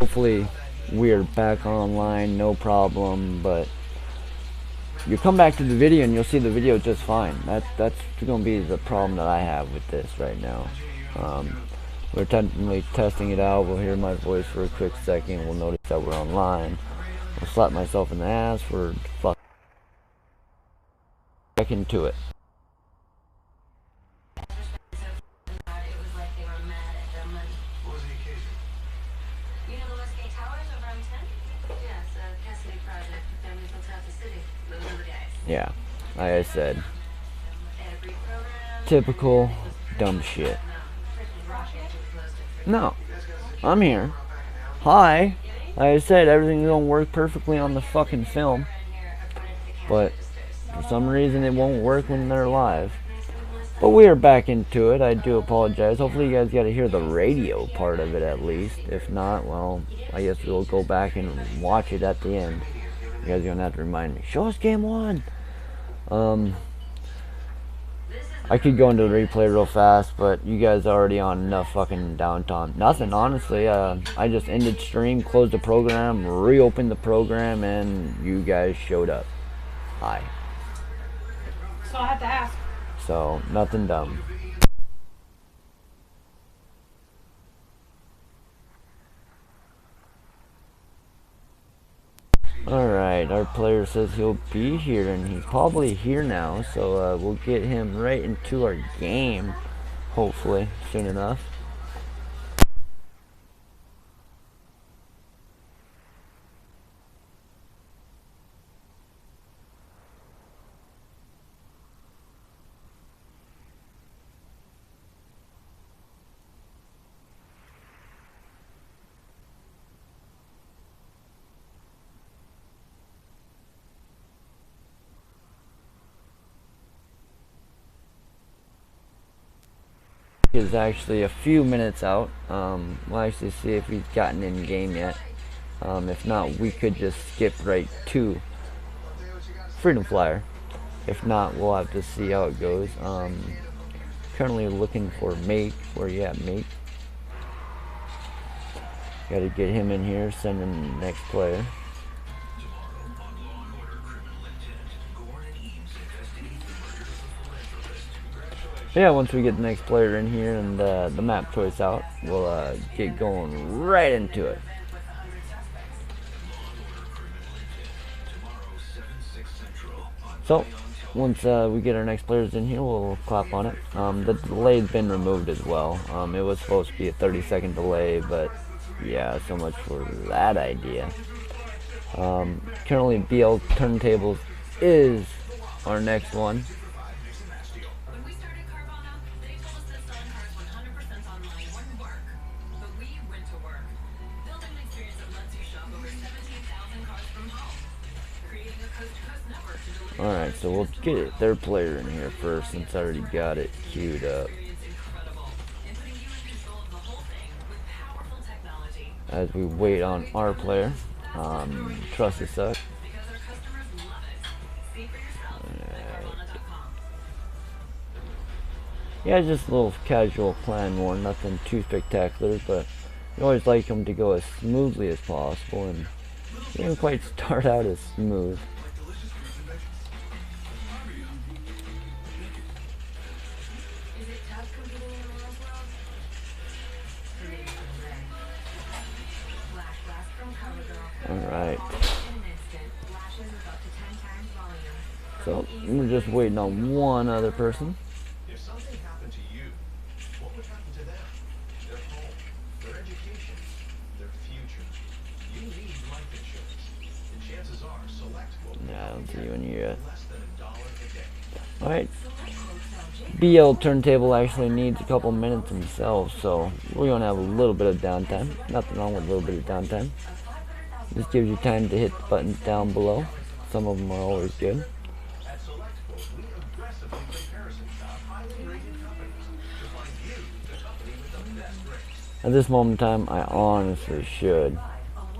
hopefully we're back online, no problem. But you come back to the video and you'll see the video just fine. That's gonna be the problem that I have with this right now. We're technically testing it out. We'll hear my voice for a quick second. We'll notice that we're online. I'll slap myself in the ass for fuck back into it. Yeah, like I said, typical dumb shit. No, I'm here. Hi. Like I said, everything's gonna work perfectly on the fucking film, but for some reason it won't work when they're live. But we are back into it. I do apologize. Hopefully you guys got to hear the radio part of it at least. If not, well, I guess we'll go back and watch it at the end. You guys are gonna have to remind me. Show us game 1. I could go into the replay real fast, but you guys are already on enough fucking downtime. Nothing, honestly. I just ended stream, closed the program, reopened the program, and you guys showed up. Hi. So I have to ask. So, nothing dumb. Alright, our player says he'll be here, and he's probably here now, so we'll get him right into our game, hopefully, soon enough. Is actually a few minutes out. We'll actually see if he's gotten in game yet. If not, we could just skip right to Freedom Flyer. If not, we'll have to see how it goes. Currently looking for mate. Where you at, mate? Gotta get him in here, send him the next player. Yeah, once we get the next player in here and the map choice out, we'll get going right into it. So, once we get our next players in here, we'll clap on it. The delay's been removed as well. It was supposed to be a 30-second delay, but yeah, so much for that idea. Currently, BL Turntables is our next one. Alright, so we'll get their player in here first since I already got it queued up. As we wait on our player, trust us up. Yeah, just a little casual plan war, nothing too spectacular, but you always like them to go as smoothly as possible, and they didn't quite start out as smooth. Alright. So, we're just waiting on one other person. If something happened to you, what would happen to them? Their home, their education, their future. You need life insurance. And chances are, Select will Nah, I don't see you in here yet. less than $1 a day. Alright. BL Turntable actually needs a couple minutes himself, so we're going to have a little bit of downtime. Nothing wrong with a little bit of downtime. This gives you time to hit the buttons down below. Some of them are always good. At Select, we aggressively comparison shop highly rated companies to find you the company with the best rates. At this moment in time, I honestly should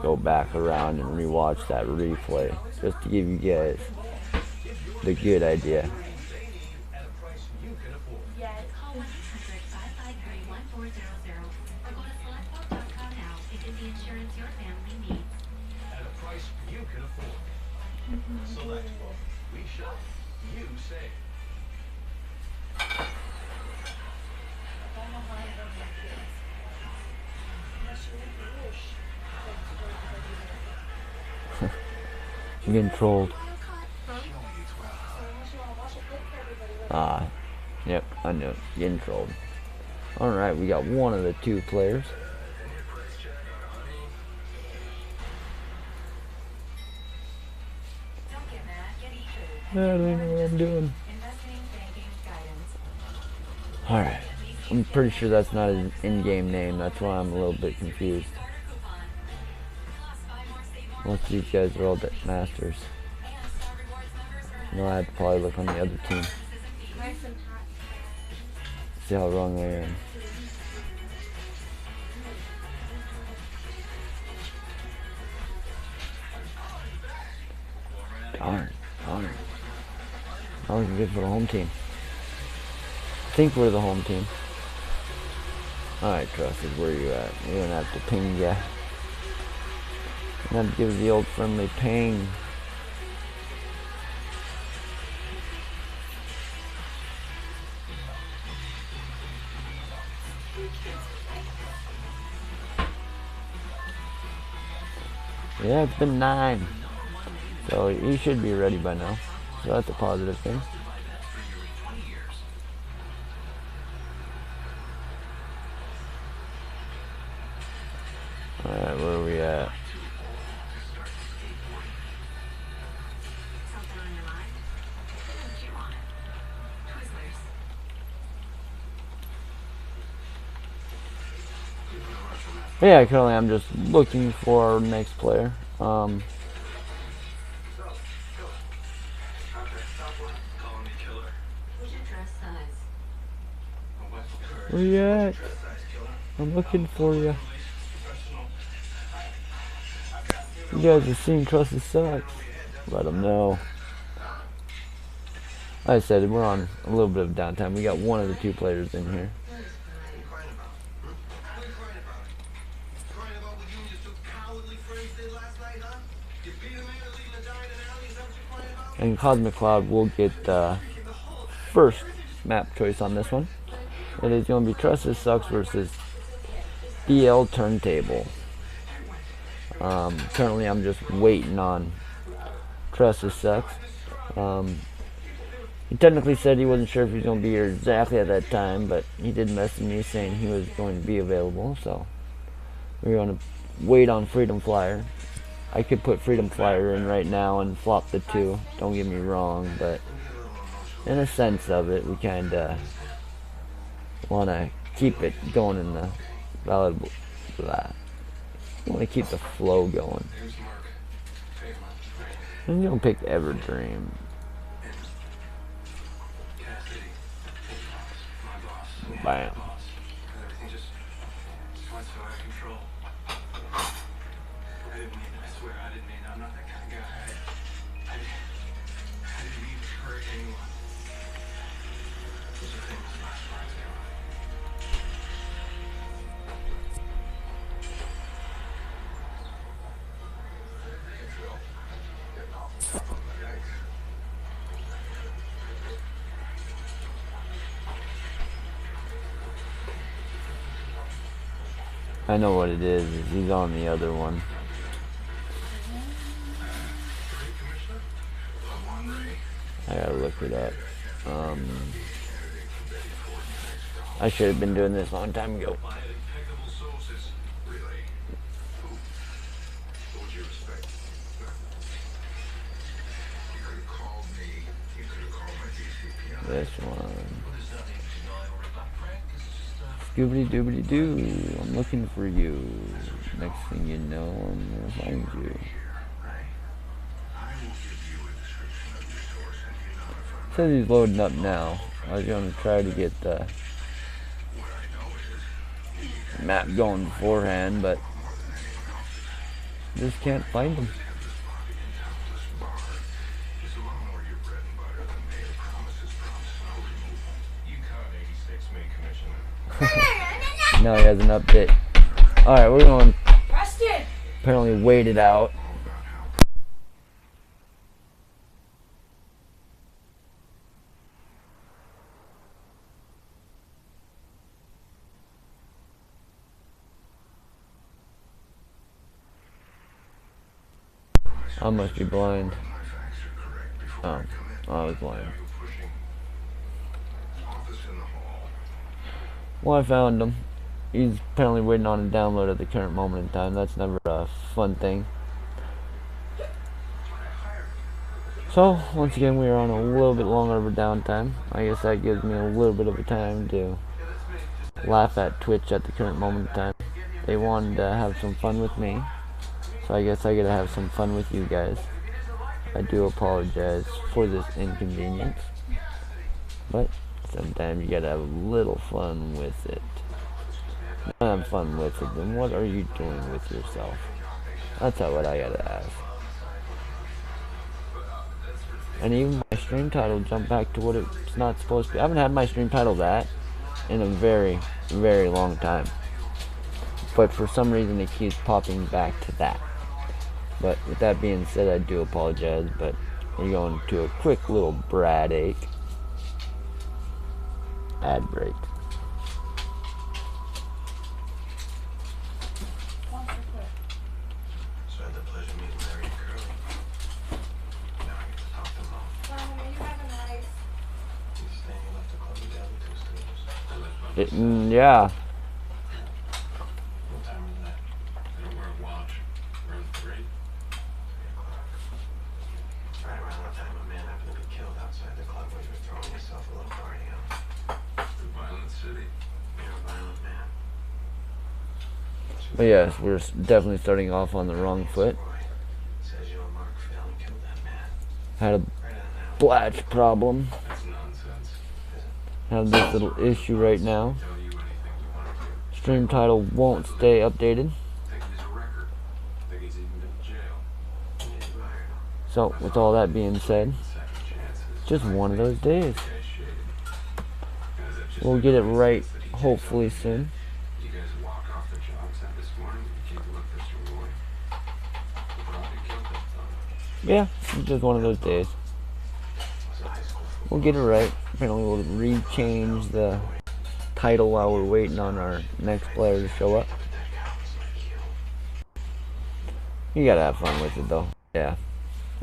go back around and rewatch that replay just to give you guys the good idea. At a price you can afford. Call 1-800-553-1400 or go to selectquote.com now to get the insurance your family can afford. Select both. We shop. You save. I'm getting trolled. Ah, yep, I knew it. Getting trolled. Alright, we got one of the two players. I don't know what I'm doing. Alright. I'm pretty sure that's not an in-game name. That's why I'm a little bit confused. Most of these guys are all masters. No, I'd probably look on the other team. See how wrong I am. Darn. That was good for the home team. I think we're the home team. Alright, Trusted, where you at? We're gonna have to ping ya. I'm gonna give the old friendly ping. Yeah, it's been 9. So he should be ready by now. So that's a positive thing. Alright, where are we at? Yeah, currently I'm just looking for our next player. Where you at? I'm looking for you. You guys have seen Trusted sucks. Let them know. Like I said, we're on a little bit of downtime. We got one of the two players in here. And Cosmic Cloud will get the first map choice on this one. It is going to be Trusted Sucks versus BL Turntable. Currently I'm just waiting on Trusted Sucks. He technically said he wasn't sure if he was going to be here exactly at that time, but he did message me saying he was going to be available, so we're going to wait on Freedom Flyer. I could put Freedom Flyer in right now and flop the 2, don't get me wrong, but in a sense of it, we kind of want to keep it going in the valid blah. We want to keep the flow going. I'm going to pick Everdream. Bam. I know what it is he's on the other one. I gotta look it up. I should have been doing this a long time ago. This one. Scoobity doobity doo, I'm looking for you. Next thing you know, I'm gonna find you. Says he's loading up now. I was gonna try to get the map going beforehand, but just can't find him. No, he has an update. Alright, we're going to apparently wait it out. I must be blind. Oh, I was blind. Well, I found him. He's apparently waiting on a download at the current moment in time. That's never a fun thing. So, once again, we are on a little bit longer of a downtime. I guess that gives me a little bit of a time to laugh at Twitch at the current moment in time. They wanted to have some fun with me, so I guess I gotta have some fun with you guys. I do apologize for this inconvenience, but sometimes you gotta have a little fun with it. Not have fun with it, then what are you doing with yourself? That's what I gotta ask. And even my stream title jumped back to what it's not supposed to be. I haven't had my stream title that in a very, very long time. But for some reason it keeps popping back to that. But with that being said, I do apologize, but we're going to a quick little Brad ache ad break. So I had the pleasure of meeting Larry and Curly. Now I get to talk to Mom. You have a nice. He's saying he left the club with the other two students. Yeah. What time is that? They don't wear a watch. Around 3? 3 o'clock. Right around the time a man happened to be killed outside the club where you were throwing yourself a little party on. The violent city. You're a violent man. But yes, we're definitely starting off on the wrong foot. Says you and Mark fell and killed that man. Had a Right on now. blatch problem. That's nonsense. Have this little issue right now. Tell you anything you want to. Stream title won't stay updated. Think he's a record. Think he's even been to jail. You admired him. So with all that being said, Second chances. just one of those days. Guys shaded. Guys, I've just We'll get it been right that he takes hopefully up. soon. You guys walk off the job site this morning and came to look for Mr. Roy. You probably killed that son. Yeah, it's just one of those days. Was a high school football. We'll get it right. Apparently we'll rechange the title while we're waiting on our next player to show up. That guy was like you. You gotta have fun with it though. Yeah.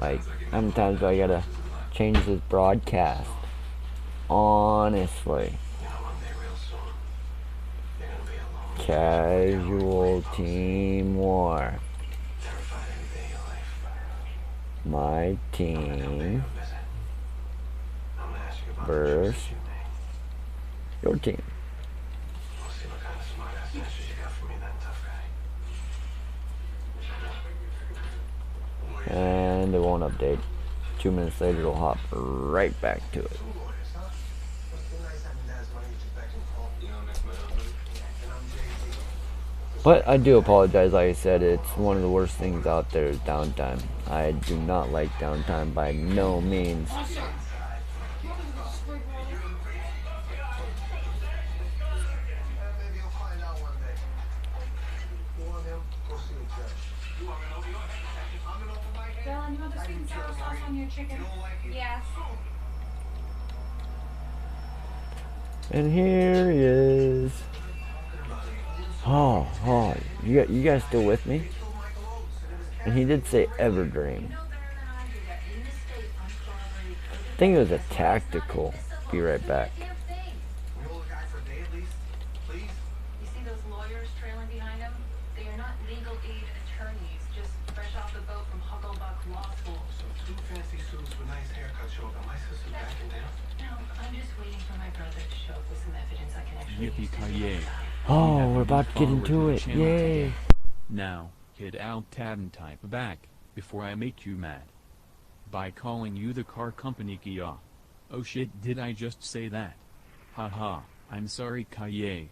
Like, how many times do I gotta change this broadcast? Honestly. You know, one day real soon, you're gonna be alone. Casual team war. Terrified every day of your life. My Come pay team you a visit. I'm gonna ask you about the versus choices you made. your team. We'll see what kind of smart ass answers you got for me, that tough guy. And it won't update. 2 minutes later it'll hop right back to it. But I do apologize, like I said, it's one of the worst things out there is downtime. I do not like downtime by no means. Maybe you'll find out one day. You want him? Go see a judge. Dylan, you want the sweet and sour sauce on your chicken? Yes. And here he is. Oh, you guys still with me? And he did say Evergreen. I think it was a tactical. Be right back. We hold a guy for a day at least, please. You see those lawyers trailing behind him? They are not legal aid attorneys, just fresh off the boat from Hucklebuck Law School. So 2 fancy suits with nice haircuts show up. Am I supposed to back him down? No, I'm just waiting for my brother to show up with some evidence I can actually use to Yippee-ki-yay. Oh, we're about to get into it. Yay. Now, hit Alt Tab and type back, before I make you mad. By calling you the car company KiiiA. Oh shit, did I just say that? Haha, I'm sorry KiiiA.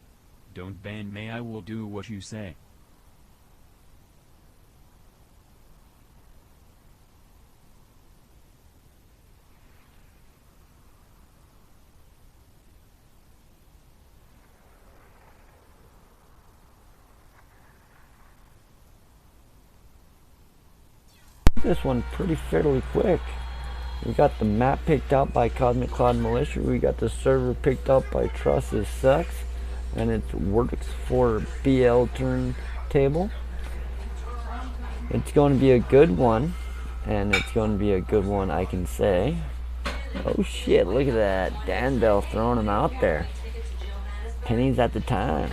Don't ban me, I will do what you say. This one pretty fairly quick. We got the map picked out by Cosmic Cloud Militia. We got the server picked up by Trusses Sucks, and it works for BL turntable. It's going to be a good one. and it's going to be a good one, I can say. Oh shit, look at that. Dan Bell throwing him out there. Pennies at the time.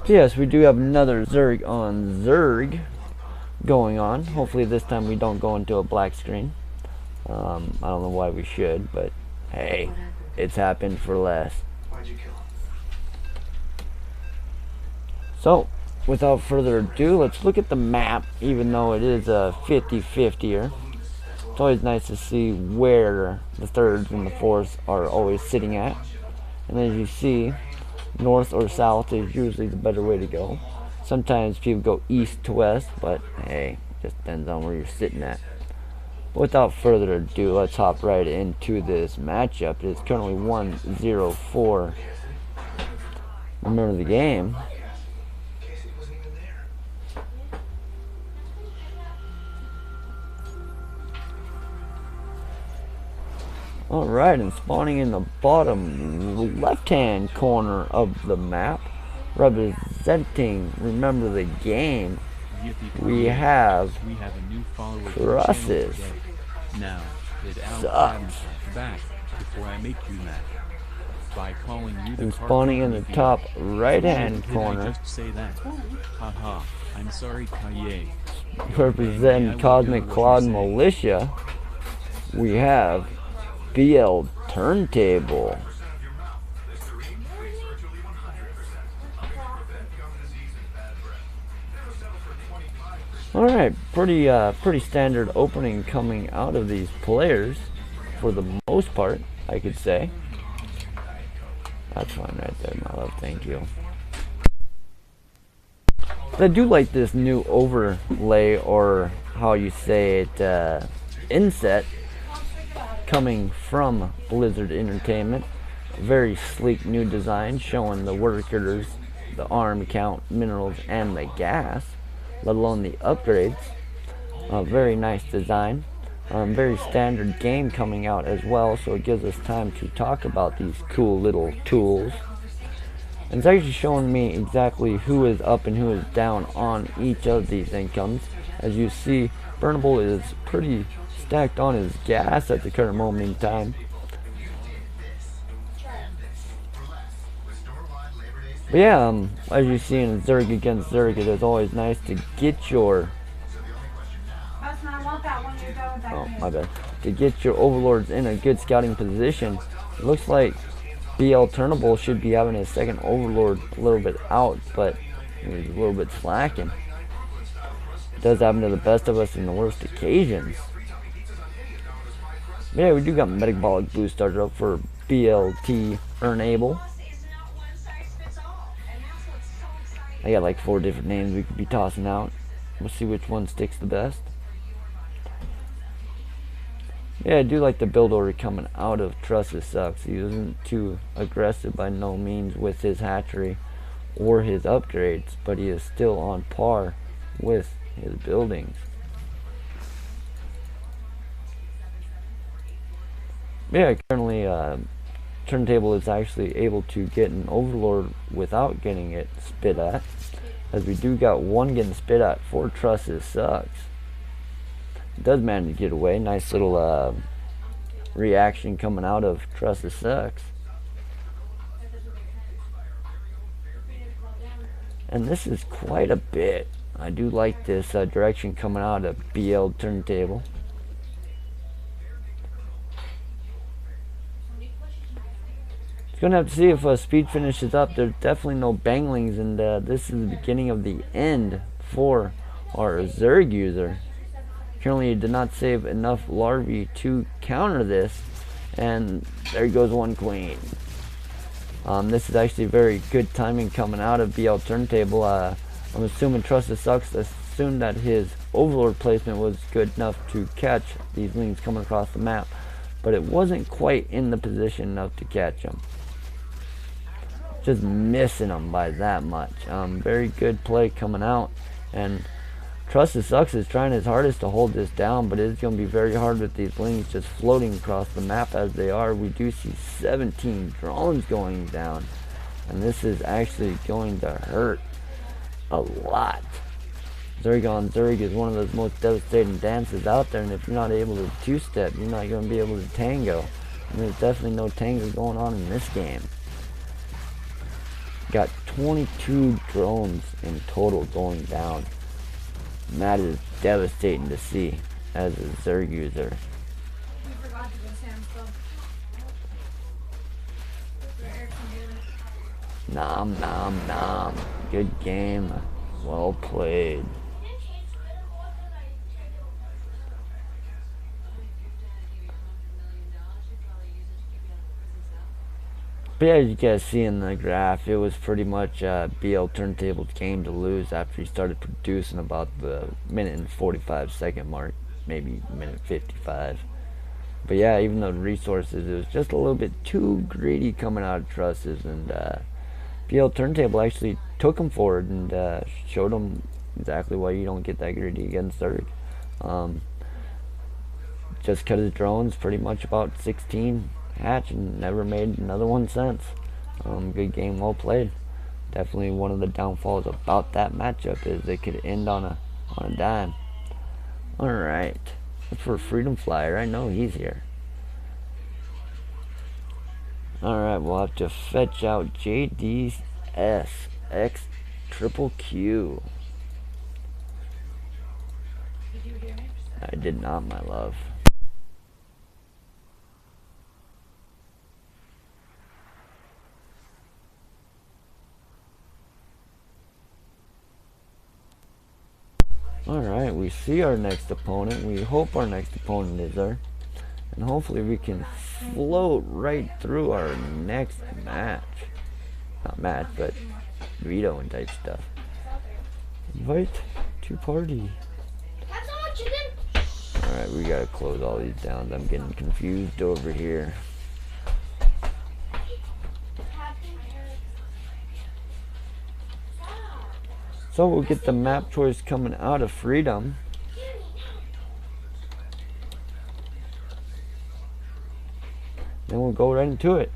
Yes, we do have another Zerg on Zerg going on. Hopefully this time we don't go into a black screen. I don't know why we should, but hey, it's happened for less. Why'd you kill him? So, without further ado, let's look at the map, even though it is a 50-50-er. It's always nice to see where the thirds and the fourths are always sitting at. And as you see, north or south is usually the better way to go. Sometimes people go east to west, but hey, just depends on where you're sitting at. Without further ado, let's hop right into this matchup. It is currently 1-0-4. Remember the game. Casey wasn't even there. Alright, and spawning in the bottom left-hand corner of the map, representing Remember the Game, we have a new follower to the Protoss. channel today. Now, hit out Sucks. back before I make you mad. By calling you the And car spawning in the company top Kia. right-hand Did I corner, just say that? Haha, I'm sorry, KiiiA. representing Cosmic Cloud Militia, we have BL Turntable. Alright, pretty standard opening coming out of these players, for the most part, I could say. That's fine right there, my love, thank you. I do like this new overlay, or how you say it, inset, coming from Blizzard Entertainment. Very sleek new design, showing the workers, the arm count, minerals, and the gas, let alone the upgrades. Very nice design. Very standard game coming out as well, so it gives us time to talk about these cool little tools. And it's actually showing me exactly who is up and who is down on each of these incomes. As you see, Burnable is pretty stacked on his gas at the current moment in time. But yeah, as you see in Zerg against Zerg, it is always nice to get your my bad. To get your overlords in a good scouting position. It looks like BL Turnable should be having his second overlord a little bit out, but he's a little bit slacking. It does happen to the best of us in the worst occasions. But yeah, we do got Metabolic Boost started up for BLT Earnable. I got like 4 different names we could be tossing out. We'll see which one sticks the best. Yeah, I do like the build order coming out of Trusses Sucks. He isn't too aggressive by no means with his hatchery or his upgrades, but he is still on par with his buildings. Yeah, currently Turntable is actually able to get an overlord without getting it spit at, as we do got one getting spit at for Trusses Sucks. Does manage to get away. Nice little reaction coming out of Trusses Sucks. And this is quite a bit. I do like this direction coming out of BL Turntable. It's going to have to see if speed finishes up. There's definitely no banglings, and this is the beginning of the end for our Zerg user. Currently, he did not save enough larvae to counter this, and there goes one queen. This is actually very good timing coming out of BL Turntable. I'm assuming Trusted Sucks assumed that his overlord placement was good enough to catch these lings coming across the map, but it wasn't quite in the position enough to catch them. Just missing them by that much. Very good play coming out, and Trusted Sucks is trying his hardest to hold this down, but it's going to be very hard with these links just floating across the map as they are. We do see 17 drones going down, and this is actually going to hurt a lot. Zerg on Zerg is one of those most devastating dances out there, and if you're not able to two-step, you're not going to be able to tango. And there's definitely no tango going on in this game. Got 22 drones in total going down. And that is devastating to see as a Zerg user. We forgot to go Sam's Club. For Eric's computer. Nom nom nom. Good game. Well played. But yeah, as you guys see in the graph, it was pretty much BL Turntable's game to lose after he started producing about the minute and 45 second mark, maybe minute 55. But yeah, even though the resources, it was just a little bit too greedy coming out of Trusses, and BL Turntable actually took him forward and showed him exactly why you don't get that greedy against Zerg. Just cut his drones pretty much about 16 hatch and never made another one since. Good game, well played. Definitely one of the downfalls about that matchup is it could end on a dime. Alright, look for a Freedom Flyer. I know he's here. Alright, we'll have to fetch out JD's SX Triple Q. Did you hear me? I did not, my love. Alright, we see our next opponent. We hope our next opponent is there. And hopefully we can float right through our next match. Not match, but veto and type stuff. Invite to party. Alright, we gotta close all these down. I'm getting confused over here. So we'll get the map choice coming out of Freedom. Then we'll go right into it.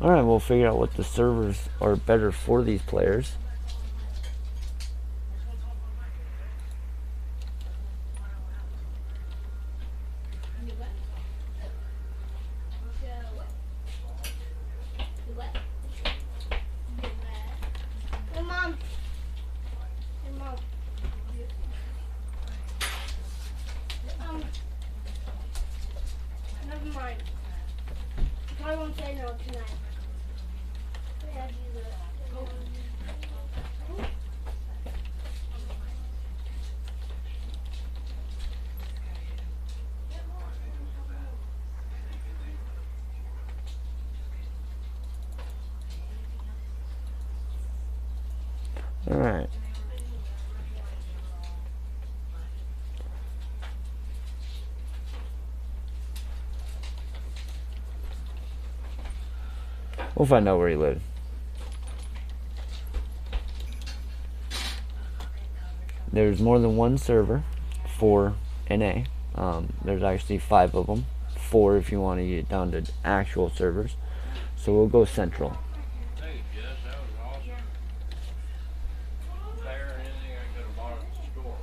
Alright, we'll figure out what the servers are better for these players. Never mind. I won't say no tonight. All right. We'll find out where he lives. There's more than one server for NA. There's actually 5 of them. 4 if you want to get down to actual servers. So we'll go Central. Hey, Jess, that was awesome. Fair and anything I could have bought at the store.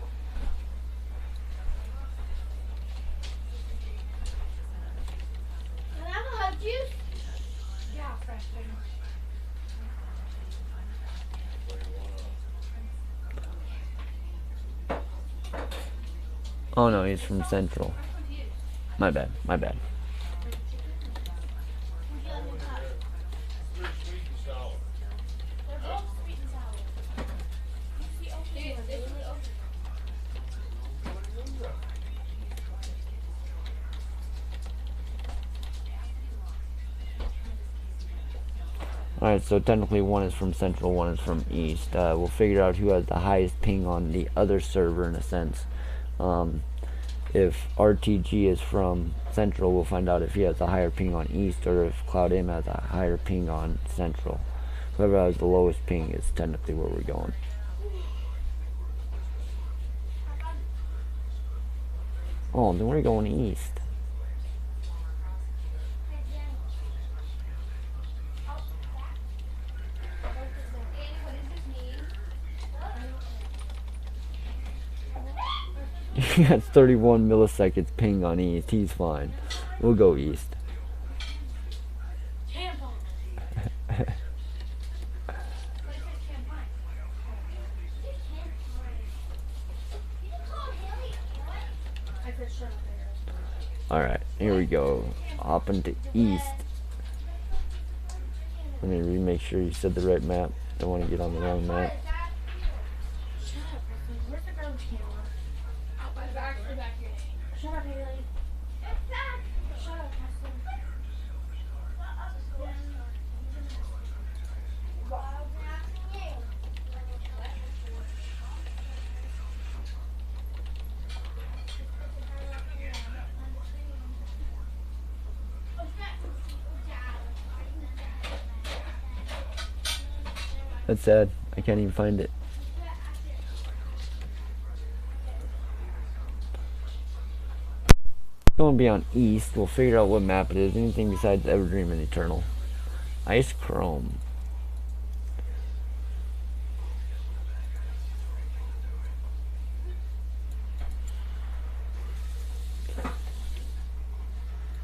Can I have a hot juice? Yeah, fresh thing. Oh no, he's from Central. My bad, my bad. They're sweet and sour. They're both sweet and sour. Alright, so technically one is from Central, one is from East. We'll figure out who has the highest ping on the other server in a sense. If RTG is from Central, we'll find out if he has a higher ping on East, or if CloudAim has a higher ping on Central. Whoever has the lowest ping is technically where we're going. Oh, then we're going East. He has 31 milliseconds ping on East. He's fine. We'll go East. Alright, here we go. Hopping to East. Let me make sure you said the right map. Don't want to get on the wrong map. Shut up, Haley. Shut up, Preston. That's sad. I can't even find it. Going to be on East. We'll figure out what map it is. Anything besides Everdream and Eternal. Ice Chrome.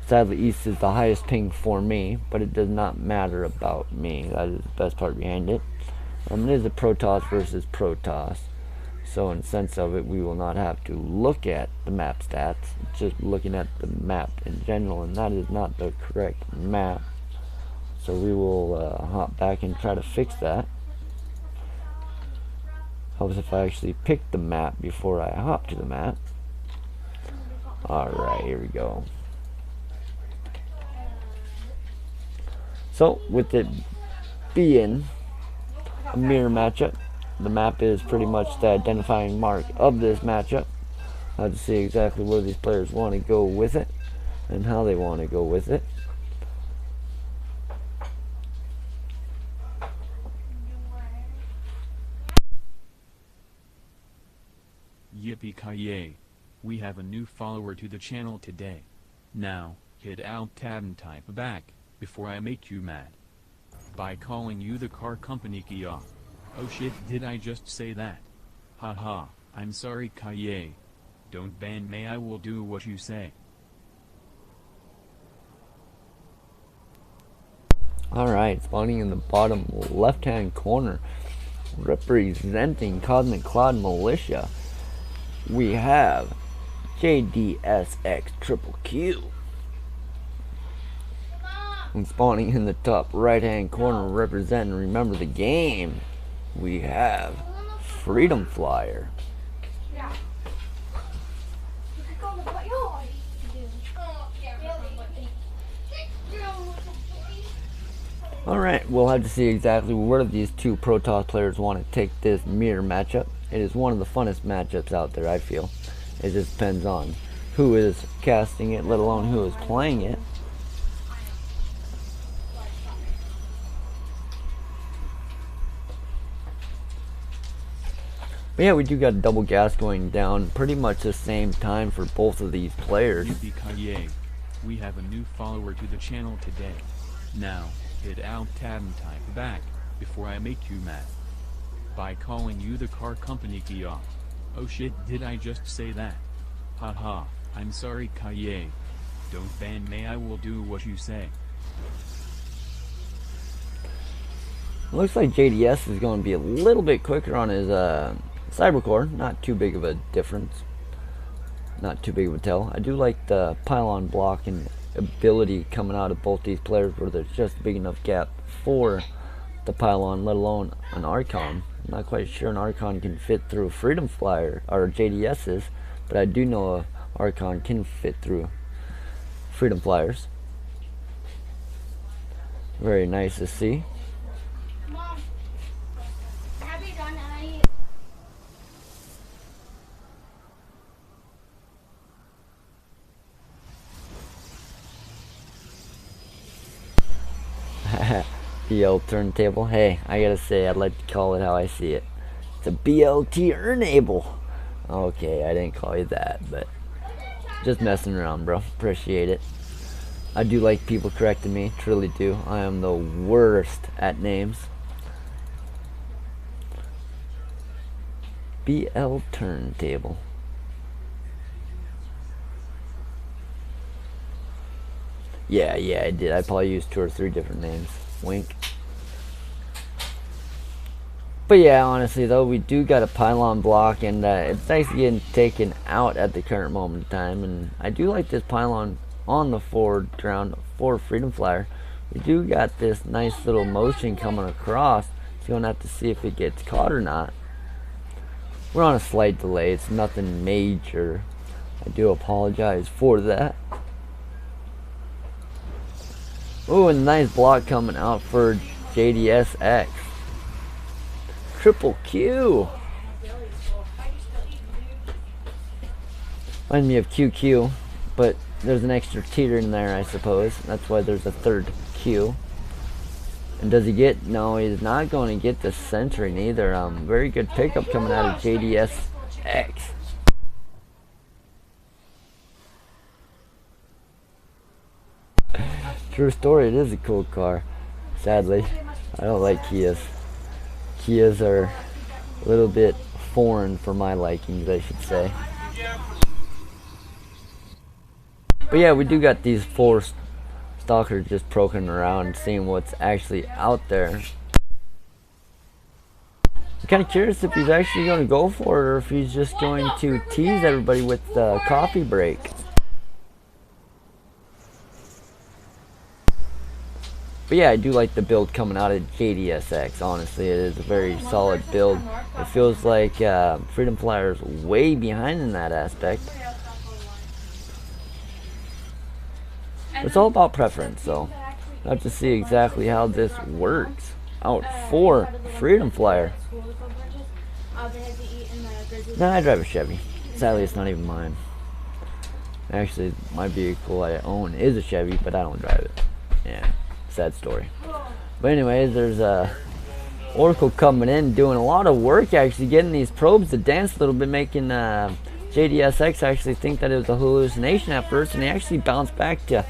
Sadly, East is the highest ping for me, but it does not matter about me. That is the best part behind it. It is a Protoss versus Protoss. So in the sense of it, we will not have to look at the map stats, just looking at the map in general, and that is not the correct map. So we will hop back and try to fix that. Helps if I actually pick the map before I hop to the map. Alright, here we go. So with it being a mirror matchup, the map is pretty much the identifying mark of this matchup. I have to see exactly where these players want to go with it and how they want to go with it. Yippee KiiiA! We have a new follower to the channel today. Now, hit Alt Tab and type back, before I make you mad. By calling you the car company KiiiA. Oh shit, did I just say that? Haha, I'm sorry KiiiA. Don't ban me, I will do what you say. Alright, spawning in the bottom left hand corner, representing Cosmic Cloud Militia, we have JDSX Triple Q. And spawning in the top right hand corner, representing Remember the Game, we have Freedom Flyer. Yeah. You could go in the backyard. Alright, we'll have to see exactly where these two Protoss players want to take this mirror matchup. It is one of the funnest matchups out there, I feel. It just depends on who is casting it, let alone who is playing it. But yeah, we do got a double gas going down pretty much the same time for both of these players. Yippee KiiiA! We have a new follower to the channel today. Now, hit Alt Tab and type back, before I make you mad. By calling you the car company KiiiA. Oh shit, did I just say that? Haha, I'm sorry KiiiA. Don't ban me, I will do what you say. Looks like JDS is going to be a little bit quicker on his Cybercore. Not too big of a difference. Not too big of a tell. I do like the pylon block and ability coming out of both these players, where there's just a big enough gap for the pylon, let alone an Archon. I'm not quite sure an Archon can fit through Freedom Flyer or JDS's, but I do know a Archon can fit through Freedom Flyers. Very nice to see. BL turntable. Hey, I gotta say, I'd like to call it how I see it. It's a BLT enable. Okay, I didn't call you that, but just messing around, bro. Appreciate it. I do like people correcting me, truly do. I am the worst at names. BL turntable. Yeah, I did. I probably used 2 or 3 different names. Wink. But yeah, honestly though, we do got a pylon block, and it's actually getting taken out at the current moment in time. And I do like this pylon on the forward ground for Freedom Flyer. We do got this nice little motion coming across, so you're gonna have to see if it gets caught or not. We're on a slight delay. It's nothing major. I do apologize for that. Ooh, and a nice block coming out for JDSX. Triple Q. Reminds me of QQ, but there's an extra teeter in there, I suppose. That's why there's a 3rd Q. And does he get? No, he's not going to get the century neither. Very good pickup coming out of JDSX. True story, it is a cool car. Sadly, I don't like Kias. Kias are a little bit foreign for my likings, I should say. But yeah, we do got these 4 stalkers just poking around, seeing what's actually out there. I'm kind of curious if he's actually going to go for it, or if he's just going to tease everybody with the coffee break. But yeah, I do like the build coming out of JDSX. Honestly, it is a very solid build. It feels like Freedom Flyer is way behind in that aspect. It's all about preference, so I have to see exactly how this works out for Freedom Flyer. Nah, I drive a Chevy. Sadly, it's not even mine. Actually, my vehicle I own is a Chevy, but I don't drive it. Yeah. Sad story. But anyways, there's Oracle coming in, doing a lot of work, actually getting these probes to dance a little bit, making JDSX actually think that it was a hallucination at first, and he actually bounced back to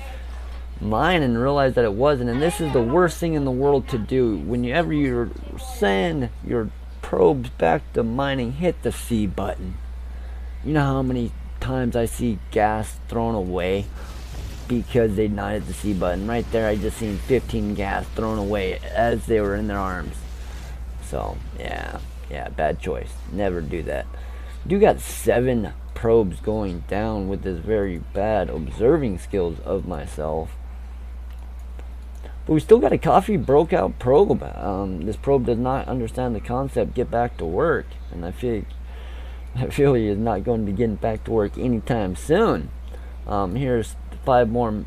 mine and realized that it wasn't. And this is the worst thing in the world to do. Whenever you send your probes back to mining, hit the C button. You know how many times I see gas thrown away because they not hit the C button? Right there, I just seen 15 gas thrown away as they were in their arms. So yeah, bad choice. Never do that. You got 7 probes going down with this very bad observing skills of myself. But we still got a coffee broke out probe. This probe does not understand the concept get back to work, and I feel he is not going to be getting back to work anytime soon. Here's 5 more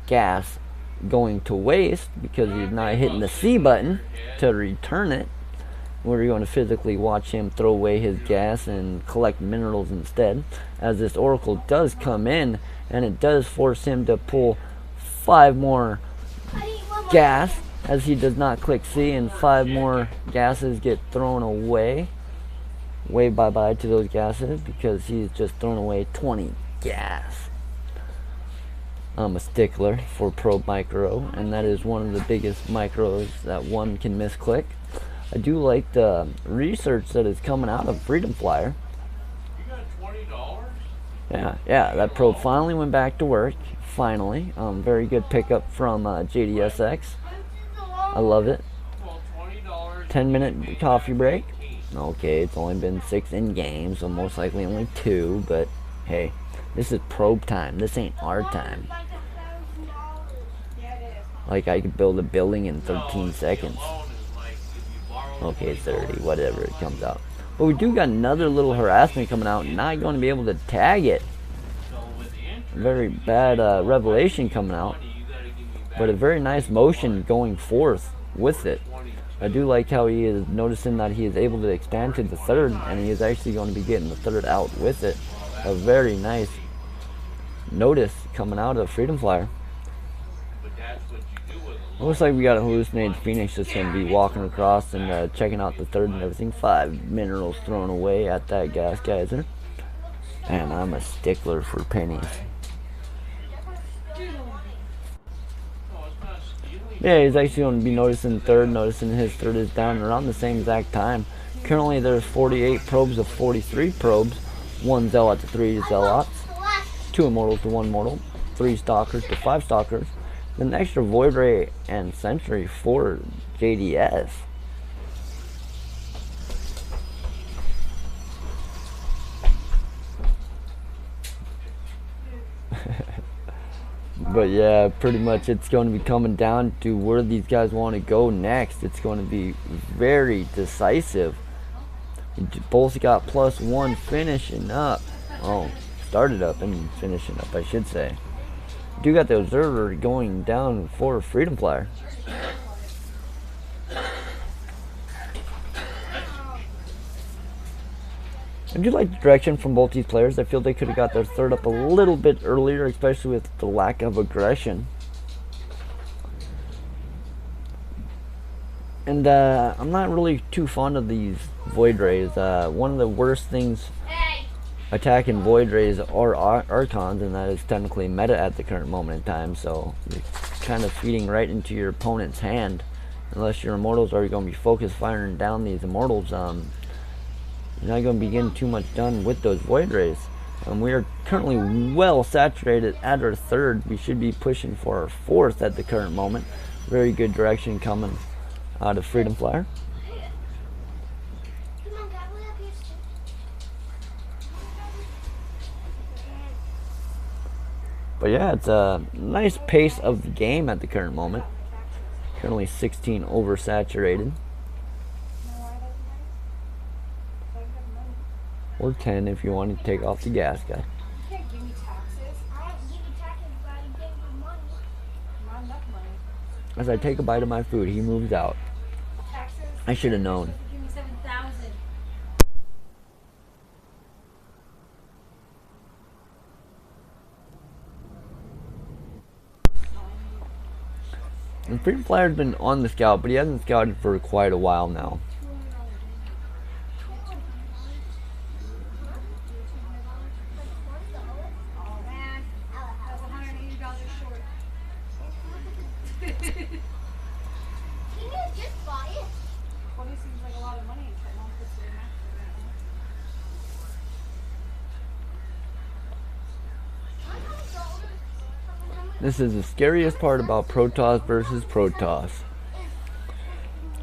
gas going to waste because he's not hitting the C button to return it. We're going to physically watch him throw away his gas and collect minerals instead, as this Oracle does come in, and it does force him to pull 5 more gas as he does not click C, and 5 more gases get thrown away. Wave bye-bye to those gases because he's just thrown away 20 gas. I'm a stickler for probe micro, and that is one of the biggest micros that one can misclick. I do like the research that is coming out of Freedom Flyer. You got $20? Yeah, that probe finally went back to work. Finally, very good pickup from JDSX. I love it. 10-minute coffee break. Okay, it's only been 6 in game, so most likely only 2. But hey, this is probe time. This ain't our time. Like, I could build a building in 13 seconds. Okay, 30, whatever it comes out. But we do got another little harassment coming out. Not going to be able to tag it. Very bad revelation coming out. But a very nice motion going forth with it. I do like how he is noticing that he is able to expand to the 3rd, and he is actually going to be getting the 3rd out with it. A very nice notice coming out of Freedom Flyer. Looks like we got a hallucinated Phoenix that's going to be walking across and checking out the third and everything. 5 minerals thrown away at that gas geyser. And I'm a stickler for pennies. Yeah, he's actually going to be noticing third, noticing his third is down around the same exact time. Currently there's 48 probes of 43 probes, 1 zealot to 3 zealots, 2 immortals to 1 mortal, 3 stalkers to 5 stalkers, then an extra void ray and sentry for JDS. But yeah, pretty much it's going to be coming down to where these guys want to go next. It's going to be very decisive. We both got +1 finishing up. Oh, started up and finishing up, I should say. We do got the observer going down for Freedom Flyer. I do like the direction from both these players. I feel they could have got their third up a little bit earlier, especially with the lack of aggression. And I'm not really too fond of these Void Rays. One of the worst things attacking Void Rays are Archons, and that is technically meta at the current moment in time. So you're kind of feeding right into your opponent's hand. Unless your Immortals are going to be focused firing down these Immortals, you're not going to be getting too much done with those Void Rays. We are currently well saturated at our third. We should be pushing for our fourth at the current moment. Very good direction coming out of Freedom Flyer. But yeah, it's a nice pace of the game at the current moment. Currently 16 oversaturated. Or 10 if you want to take off the gas guy. You can't give me taxes. I don't give you taxes, but I give you money. Not enough money. As I take a bite of my food, he moves out. Taxes? I should have known. Give me 7,000. And Freedom Flyer's been on the scout, but he hasn't scouted for quite a while now. This is the scariest part about Protoss versus Protoss.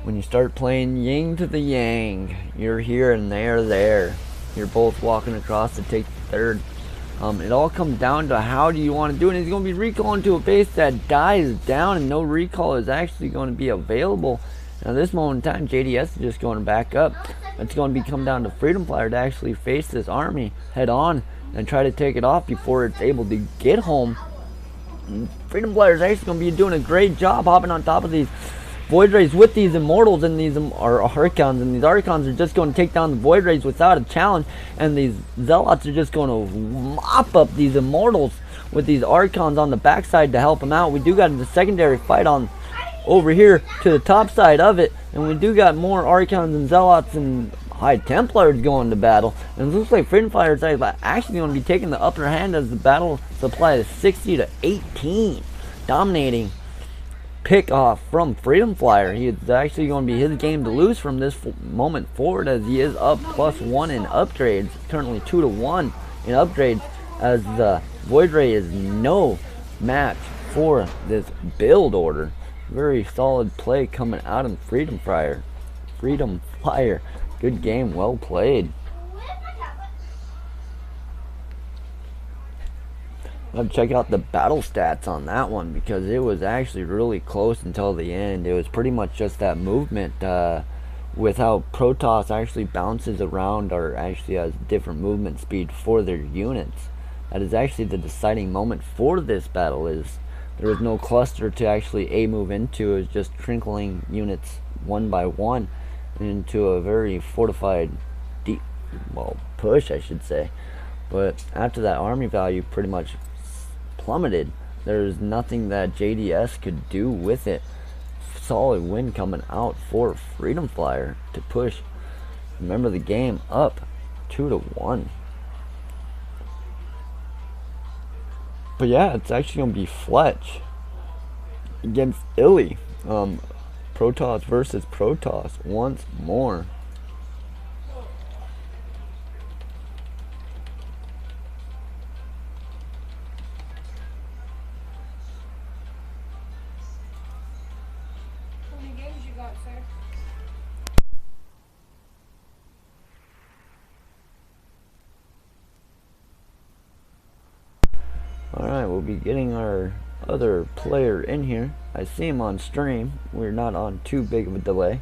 When you start playing yin to the yang, you're here and they're there. You're both walking across to take the third. It all comes down to how do you want to do it. He's going to be recalling to a base that dies down and no recall is actually going to be available. Now this moment in time, JDS is just going to back up. It's going to come down to Freedom Flyer to actually face this army head on and try to take it off before it's able to get home. Freedom Flyer is actually going to be doing a great job hopping on top of these Void Rays with these Immortals, and these are Archons, and these Archons are just going to take down the Void Rays without a challenge, and these Zealots are just going to mop up these Immortals with these Archons on the backside to help them out. We do got the secondary fight on over here to the top side of it, and we do got more Archons and Zealots and High Templars going to battle, and it looks like Freedom Flyer is actually going to be taking the upper hand as the battle supply is 60 to 18, dominating pick off from Freedom Flyer. He is actually going to be his game to lose from this moment forward, as he is up +1 in upgrades, currently 2 to 1 in upgrades, as the Void Ray is no match for this build order. Very solid play coming out of Freedom Flyer. Good game, well played. I'll check out the battle stats on that one, because it was actually really close until the end. It was pretty much just that movement with how Protoss actually bounces around, or actually has different movement speed for their units. That is actually the deciding moment for this battle. Is there was no cluster to actually move into. It was just trickling units one by one into a very fortified push, I should say. But after that, army value pretty much plummeted. There's nothing that JDS could do with it. solid win coming out for Freedom Flyer to push, remember, the game up 2-1. But yeah, it's actually going to be Fletch against Illy. Protoss versus Protoss once more. How many games you got, sir? Alright, we'll be getting our other player in here. I see him on stream. We're not on too big of a delay,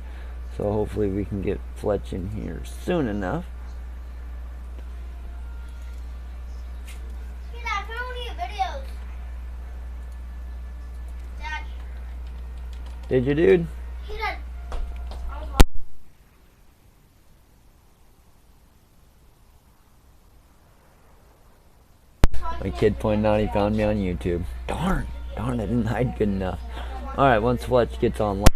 so hopefully we can get Fletch in here soon enough. Hey, Dad, put on your videos. Dad. Did you, dude? Hey, Dad. My kid pointed out he found me on YouTube. Darn, I didn't hide good enough. Alright, once Fletch gets online,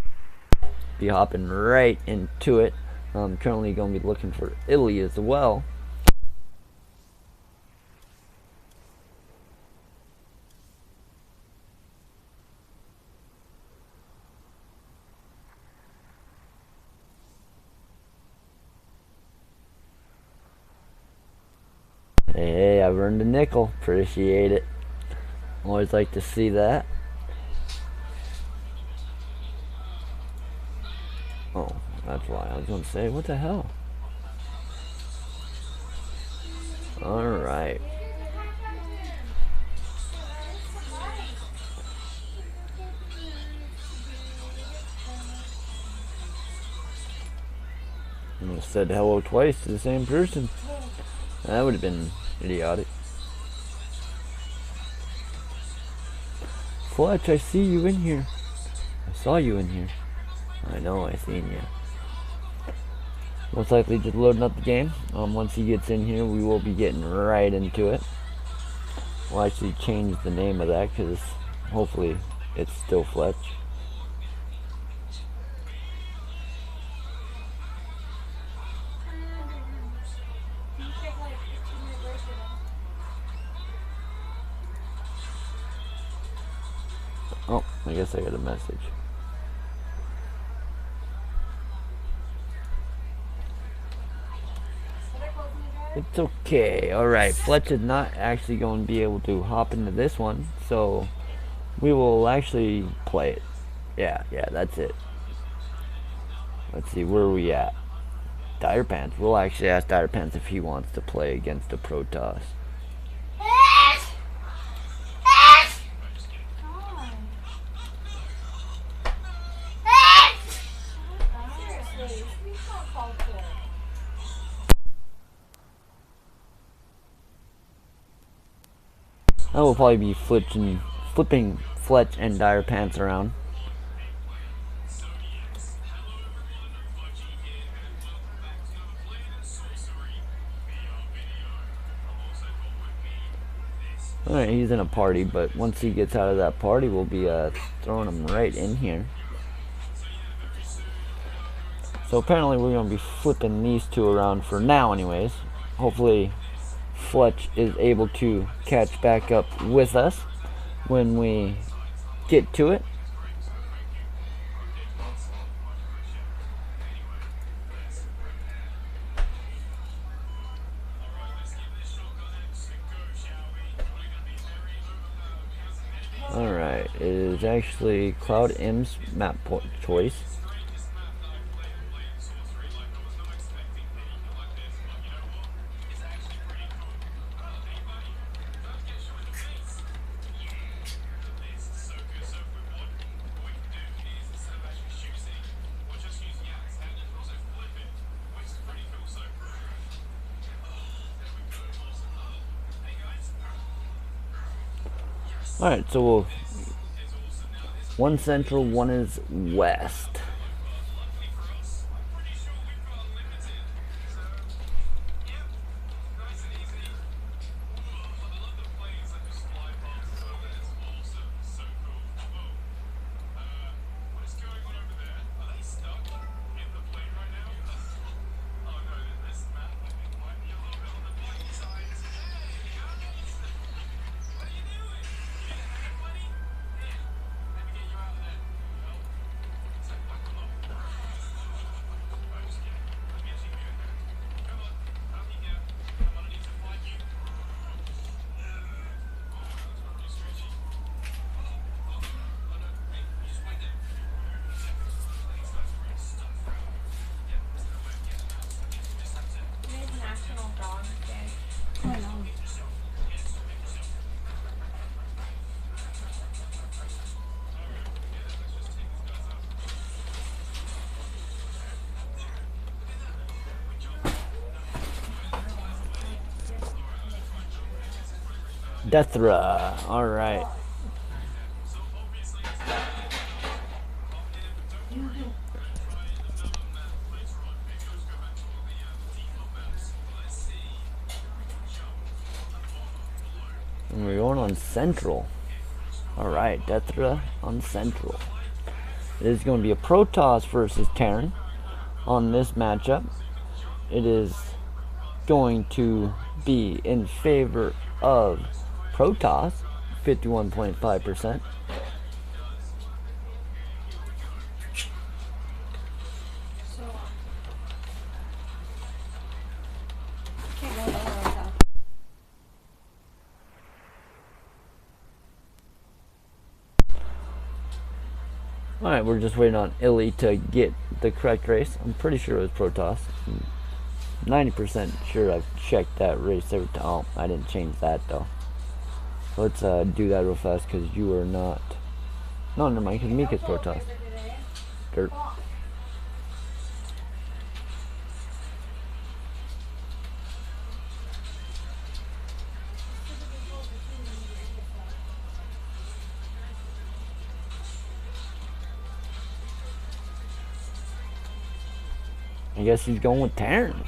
be hopping right into it. I'm currently going to be looking for Illy as well. Hey, I've earned a nickel. Appreciate it. Always like to see that. Oh, that's why I was going to say, what the hell? Alright. I almost said hello twice to the same person. That would have been idiotic. Fletch, I see you in here. I saw you in here. I know, I seen you. Most likely just loading up the game. Once he gets in here, we will be getting right into it. We'll actually change the name of that because hopefully it's still Fletch. Oh, I guess I got a message. It's okay. Alright, Fletch is not actually going to be able to hop into this one, so we will actually play it. Yeah, that's it. Let's see, where are we at? Dire Pants. We'll actually ask Dire Pants if he wants to play against the Protoss. I will probably be flipping Fletch and Dire Pants around. Alright, he's in a party, but once he gets out of that party, we'll be throwing him right in here. So apparently we're going to be flipping these two around for now anyways. Hopefully Fletch is able to catch back up with us when we get to it. Alright, it is actually Cloud M's map choice. Alright, so we'll... one central, one is west. National Dog Day. I know. Deathra. Alright. And we're going on Central. Alright, Deathra on Central. It is going to be a Protoss versus Terran on this matchup. It is going to be in favor of Protoss, 51.5%. So, can't go the other way though. Alright, we're just waiting on Illy to get the correct race. I'm pretty sure it was Protoss. 90% sure I've checked that race every time. Oh, I didn't change that though. Let's do that real fast because you are not. No, never mind, because Mika's Protoss. Dirt. I guess he's going with Terran.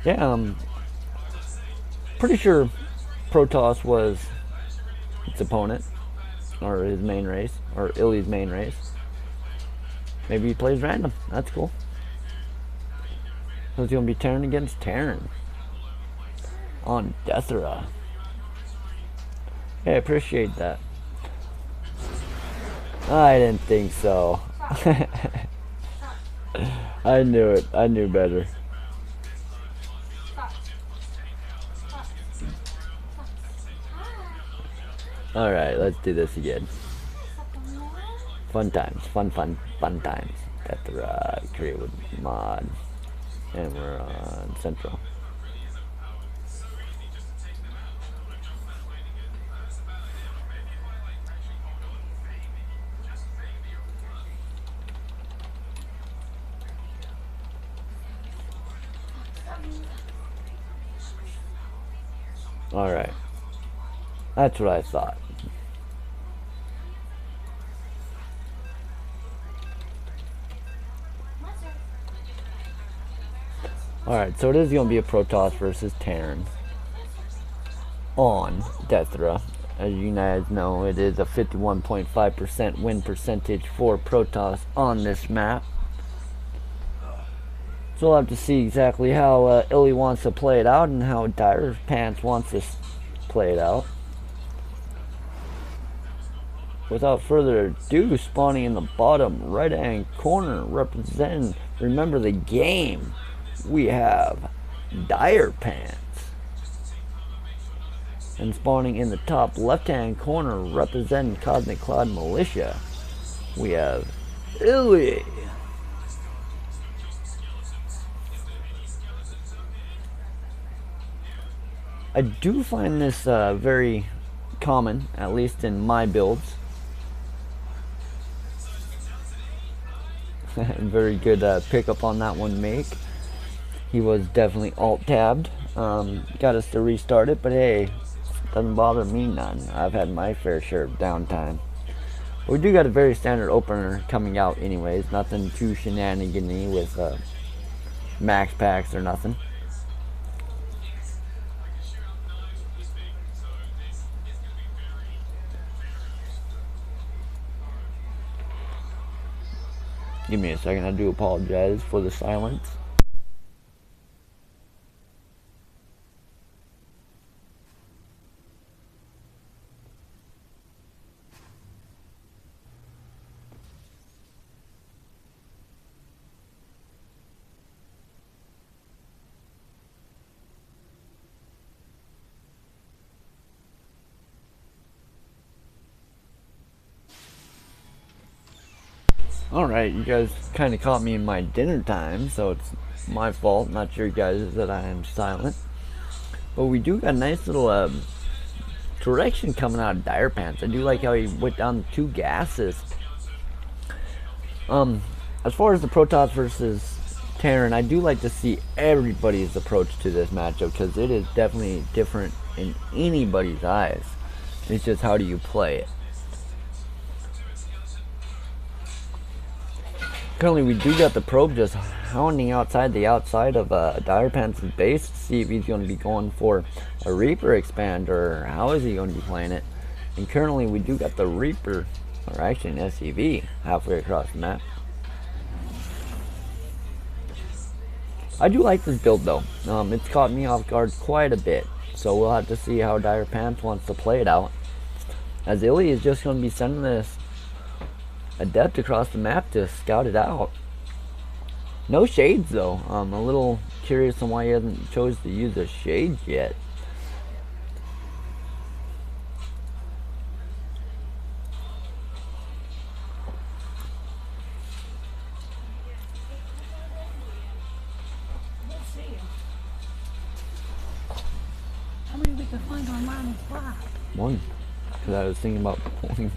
Yeah, pretty sure Protoss was its opponent, or his main race, or Illy's main race. Maybe he plays random. That's cool. So it's going to be Terran against Terran on Deathra. Hey, I appreciate that. I didn't think so. I knew it. I knew better. Alright, let's do this again. Fun times. Fun times. Deathra, create with mod. And we're on Central. Alright. That's what I thought. Alright, so it is going to be a Protoss versus Terran on Deathra. As you guys know, it is a 51.5% win percentage for Protoss on this map. So we'll have to see exactly how Illy wants to play it out and how Dire Pants wants to play it out. Without further ado, spawning in the bottom right hand corner, representing, remember the game, we have Dire Pants. And spawning in the top left hand corner, representing Cosmic Cloud Militia, we have Illy. I do find this very common, at least in my builds. Very good pickup on that one, Make. He was definitely alt-tabbed. Got us to restart it, but hey, doesn't bother me none. I've had my fair share of downtime. But we do got a very standard opener coming out anyways. Nothing too shenanigan-y with max packs or nothing. Give me a second, I do apologize for the silence. Alright, you guys kind of caught me in my dinner time, so it's my fault, not your guys, that I am silent. But we do got a nice little direction coming out of Dire Pants. I do like how he went down 2 gases. As far as the Protoss versus Terran, I do like to see everybody's approach to this matchup, because it is definitely different in anybody's eyes. It's just how do you play it. Currently, we do got the probe just hounding outside of Dire Pants' base to see if he's going to be going for a Reaper expand, or how is he going to be playing it. And currently, we do got the Reaper, or actually an SCV, halfway across the map. I do like this build though. It's caught me off guard quite a bit, so we'll have to see how Dire Pants wants to play it out. As KiiiA is just going to be sending this Adept across the map to scout it out. No shades though. I'm a little curious on why he hasn't chose to use the shades yet. Let's see. How many we can find on line and fly? 1, because I was thinking about pulling.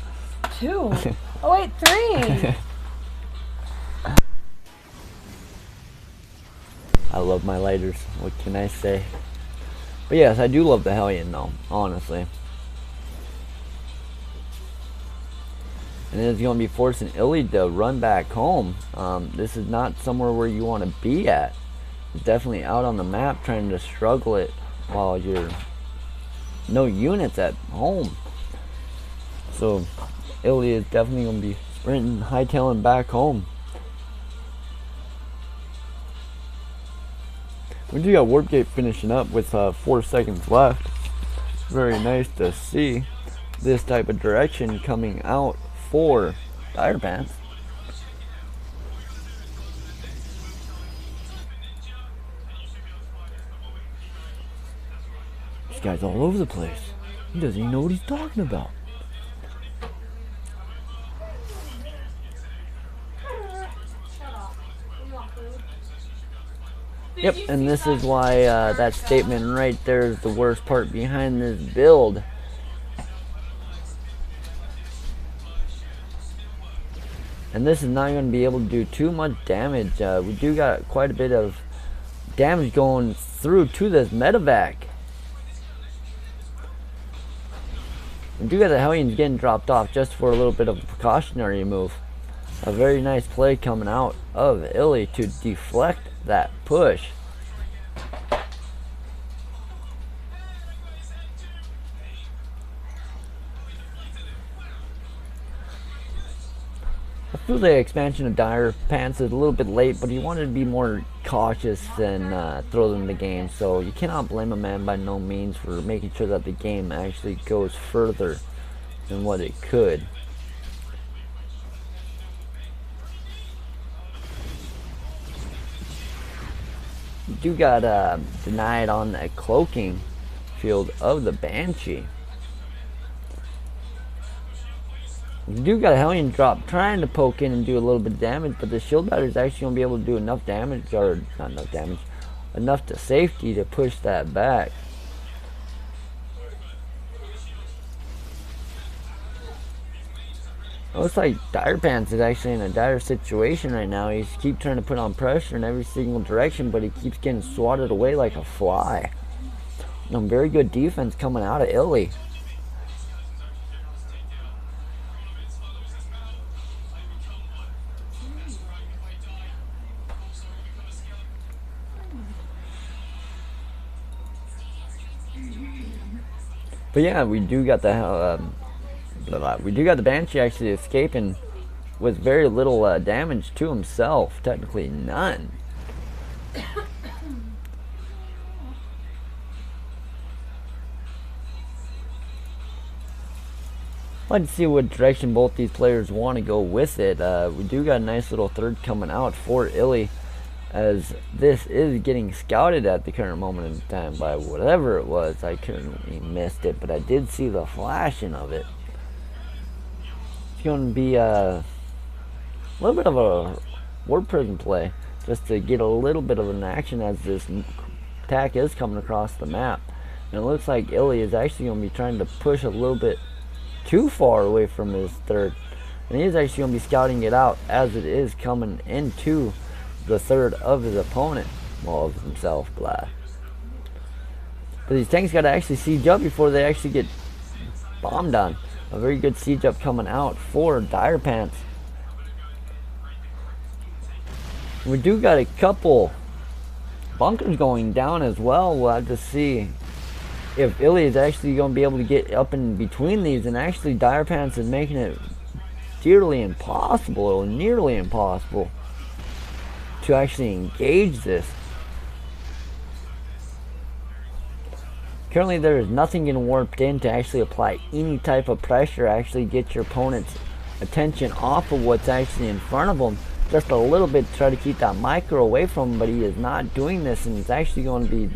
2. Oh wait, 3. I love my lighters. What can I say? But yes, I do love the Hellion though, honestly. And it's going to be forcing KiiiA to run back home. This is not somewhere where you want to be at. It's definitely out on the map trying to struggle it while you're no units at home. So KiiiA is definitely going to be sprinting, hightailing back home. We do got Warp Gate finishing up with 4 seconds left. Very nice to see this type of direction coming out for Dire Pants. This guy's all over the place. He doesn't even know what he's talking about. Yep, and this is why that statement right there is the worst part behind this build. And this is not going to be able to do too much damage. We do got quite a bit of damage going through to this medevac. We do got the Hellions getting dropped off just for a little bit of a precautionary move. A very nice play coming out of KiiiA to deflect that push. I feel the expansion of Dire Pants is a little bit late, but he wanted to be more cautious than throw them in the game, so you cannot blame a man by no means for making sure that the game actually goes further than what it could. You do got denied on the cloaking field of the Banshee. You do got a Hellion drop trying to poke in and do a little bit of damage, but the shield battery is actually going to be able to do enough damage, or not enough damage, enough to safety to push that back. Looks like Dire Pants is actually in a dire situation right now. He's keep trying to put on pressure in every single direction, but he keeps getting swatted away like a fly. Very good defense coming out of KiiiA. But yeah, we do got the Banshee actually escaping with very little damage to himself. Technically none. I'd like to see what direction both these players want to go with it. We do got a nice little third coming out for KiiiA, as this is getting scouted at the current moment in time by whatever it was. I currently missed it, but I did see the flashing of it. It's going to be a little bit of a warp prism play, just to get a little bit of an action as this attack is coming across the map. And it looks like KiiiA is actually going to be trying to push a little bit too far away from his third. And he is actually going to be scouting it out as it is coming into the third of his opponent. Well, of himself, blah. But these tanks got to actually siege up before they actually get bombed on. A very good siege up coming out for Dire Pants. We do got a couple bunkers going down as well. We'll have to see if KiiiA is actually going to be able to get up in between these. And actually Dire Pants is making it dearly impossible, or nearly impossible, to actually engage this. Currently there is nothing getting warped in to actually apply any type of pressure, actually get your opponent's attention off of what's actually in front of them just a little bit to try to keep that micro away from him, but he is not doing this, and it's actually going to be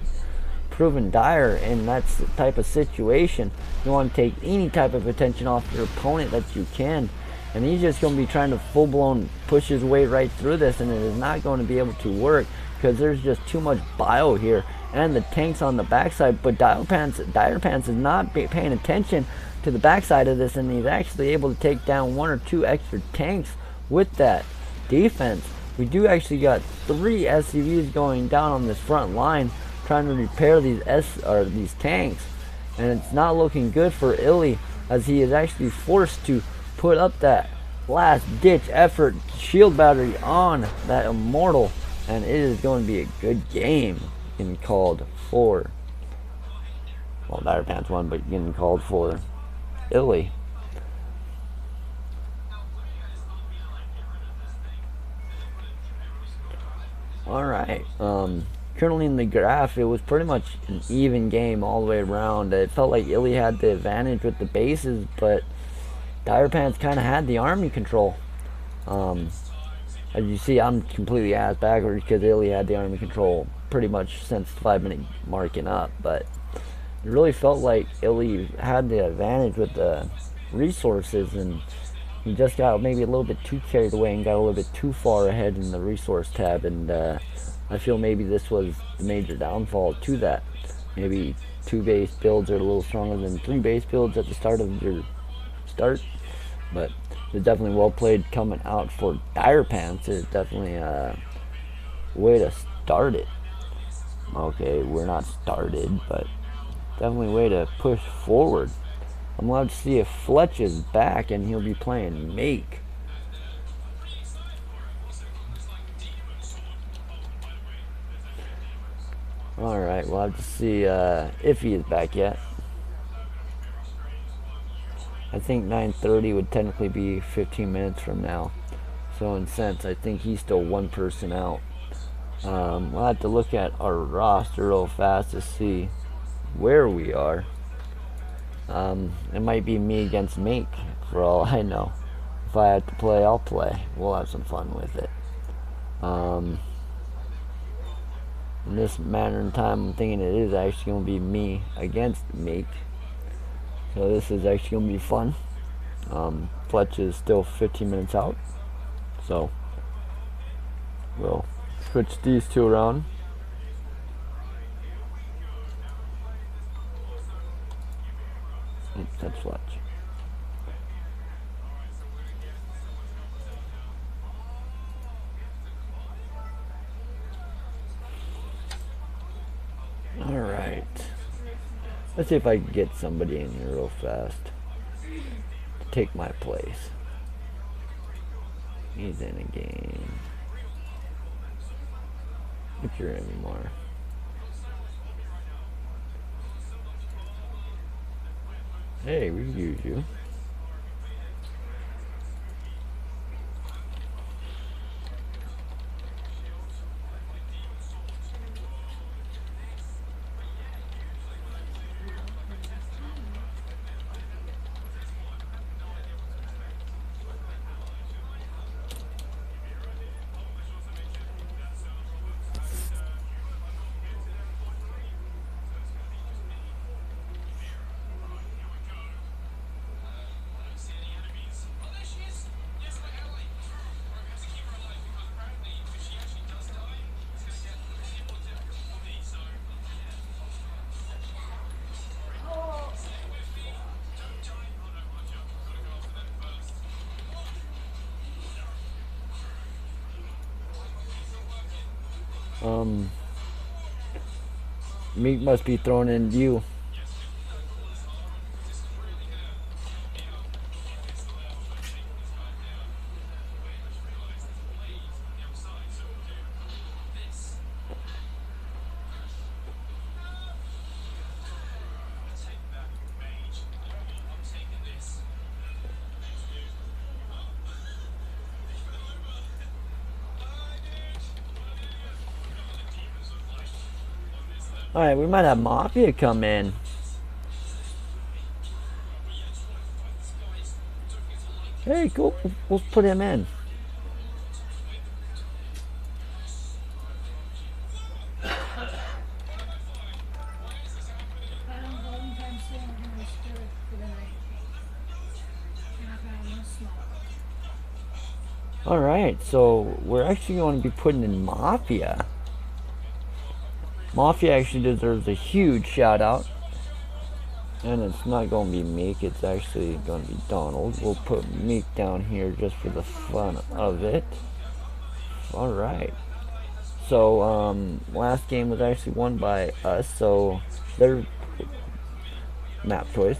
proven dire in that type of situation. You want to take any type of attention off your opponent that you can, and he's just going to be trying to full-blown push his way right through this, and it is not going to be able to work because there's just too much bio here and the tanks on the backside. But Dire Pants is not paying attention to the backside of this, and he's actually able to take down 1 or 2 extra tanks with that defense. We do actually got 3 SCVs going down on this front line trying to repair these tanks, and it's not looking good for KiiiA, as he is actually forced to put up that last ditch effort shield battery on that Immortal, and it is going to be a good game getting called for, well, Dire Pants won, but getting called for KiiiA. Alright, currently in the graph, it was pretty much an even game all the way around. It felt like KiiiA had the advantage with the bases, but Dire Pants kind of had the army control. As you see, I'm completely ass backwards because KiiiA had the army control pretty much since the 5-minute marking up, but it really felt like KiiiA had the advantage with the resources, and he just got maybe a little bit too carried away and got a little bit too far ahead in the resource tab, and I feel maybe this was the major downfall to that. Maybe 2 base builds are a little stronger than 3 base builds at the start of your start, but it's definitely well played coming out for Dire Pants. It's definitely a way to start it. Okay, we're not started, but definitely a way to push forward. I'm allowed to see if Fletch is back, and he'll be playing Make. Alright, we'll have to see if he is back yet. I think 9:30 would technically be 15 minutes from now. So in a sense, I think he's still 1 person out. We'll have to look at our roster real fast to see where we are. It might be me against Make, for all I know. If I have to play, I'll play. We'll have some fun with it. In this matter in time, I'm thinking it is actually going to be me against Make. So this is actually going to be fun. Fletch is still 15 minutes out. So we'll switch these 2 around. Oops, that's Fletch. Alright. Let's see if I can get somebody in here real fast to take my place. He's in a game. If you're anymore. Hey, we can use you. Meat must be thrown in you. Alright, we might have Mafia come in. Hey, cool. We'll put him in. Alright, so we're actually going to be putting in Mafia. Mafia actually deserves a huge shout out. And it's not going to be Meek, it's actually going to be Donald. We'll put Meek down here just for the fun of it. Alright. So, last game was actually won by us, so their map choice.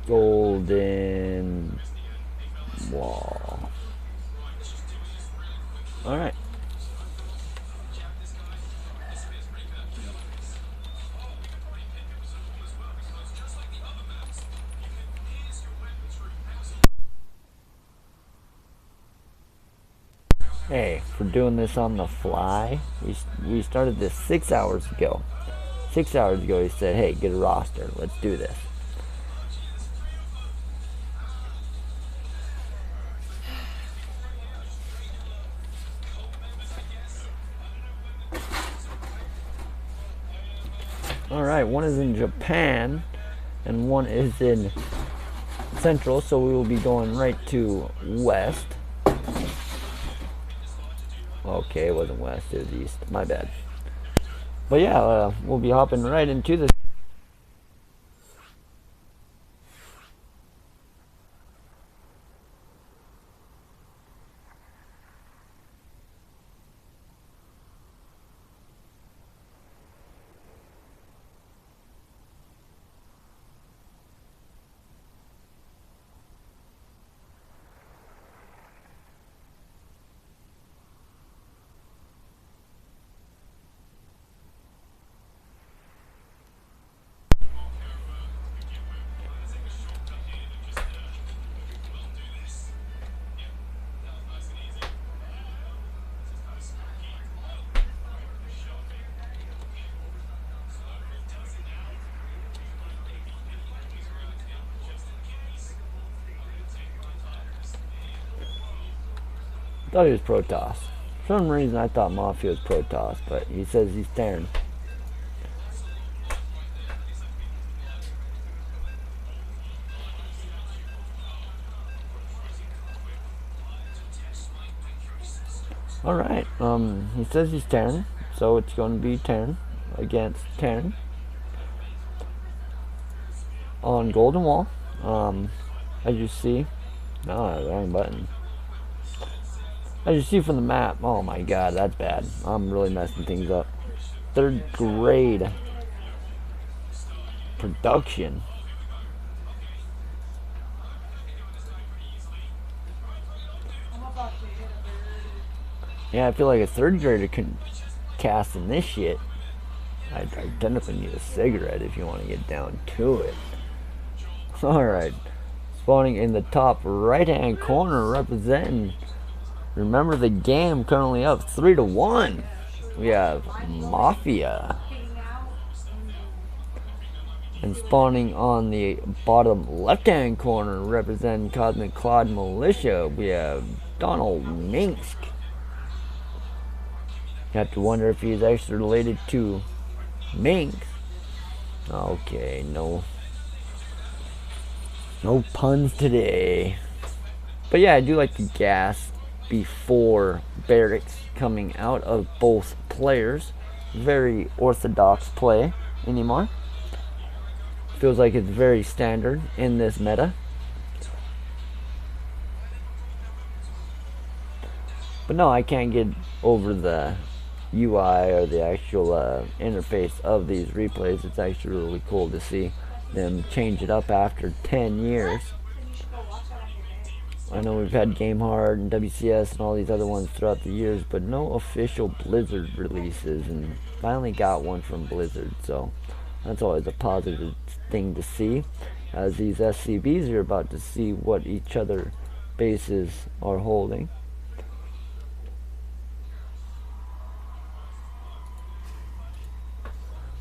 Golden Wall. Alright. Hey, for doing this on the fly, we started this 6 hours ago. 6 hours ago he said, hey, get a roster, let's do this. Alright, one is in Japan and one is in Central, so we will be going right to West. Okay, it wasn't West, it was East. My bad. But yeah, we'll be hopping right into this. I thought he was Protoss. For some reason I thought Mafia was Protoss, but he says he's Terran. Alright, he says he's Terran, so it's going to be Terran against Terran on Golden Wall. As you see, no, wrong button. As you see from the map, oh my god, that's bad. I'm really messing things up. 3rd grade production. Yeah, I feel like a 3rd grader can cast in this shit. I technically need a cigarette if you want to get down to it. Alright. Spawning in the top right hand corner representing, remember the game currently up 3-1. We have Mafia. And spawning on the bottom left hand corner representing Cosmic Cloud Militia, we have Donald Minsk. You have to wonder if he's actually related to Minx. Okay, no puns today. But yeah, I do like the gas before barracks coming out of both players. Very orthodox play anymore. Feels like it's very standard in this meta. But no, I can't get over the UI or the actual interface of these replays. It's actually really cool to see them change it up after 10 years. I know we've had Game Hard and WCS and all these other ones throughout the years, but no official Blizzard releases, and finally got one from Blizzard, so that's always a positive thing to see, as these SCBs are about to see what each other bases are holding.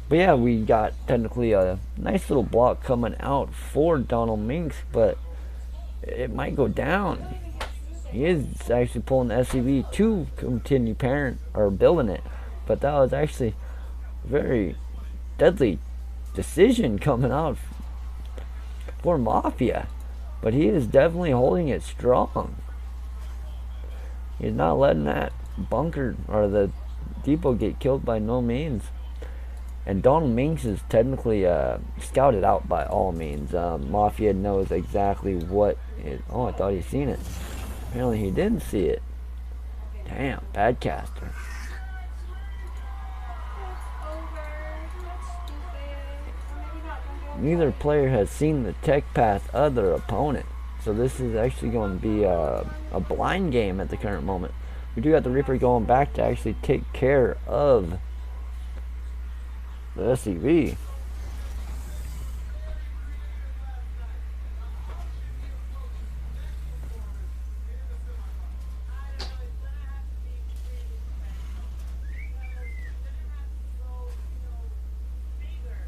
But yeah, we got technically a nice little block coming out for Donald Minx, but it might go down. He is actually pulling the SCB to continue parent or building it, but that was actually a very deadly decision coming out for Mafia. But he is definitely holding it strong. He's not letting that bunker or the depot get killed by no means. And Donald Minx is technically scouted out by all means. Mafia knows exactly what is. Oh, I thought he'd seen it. Apparently he didn't see it. Damn, bad caster. Neither player has seen the tech path of their opponent. So this is actually going to be a blind game at the current moment. We do have the Reaper going back to actually take care of the SCV.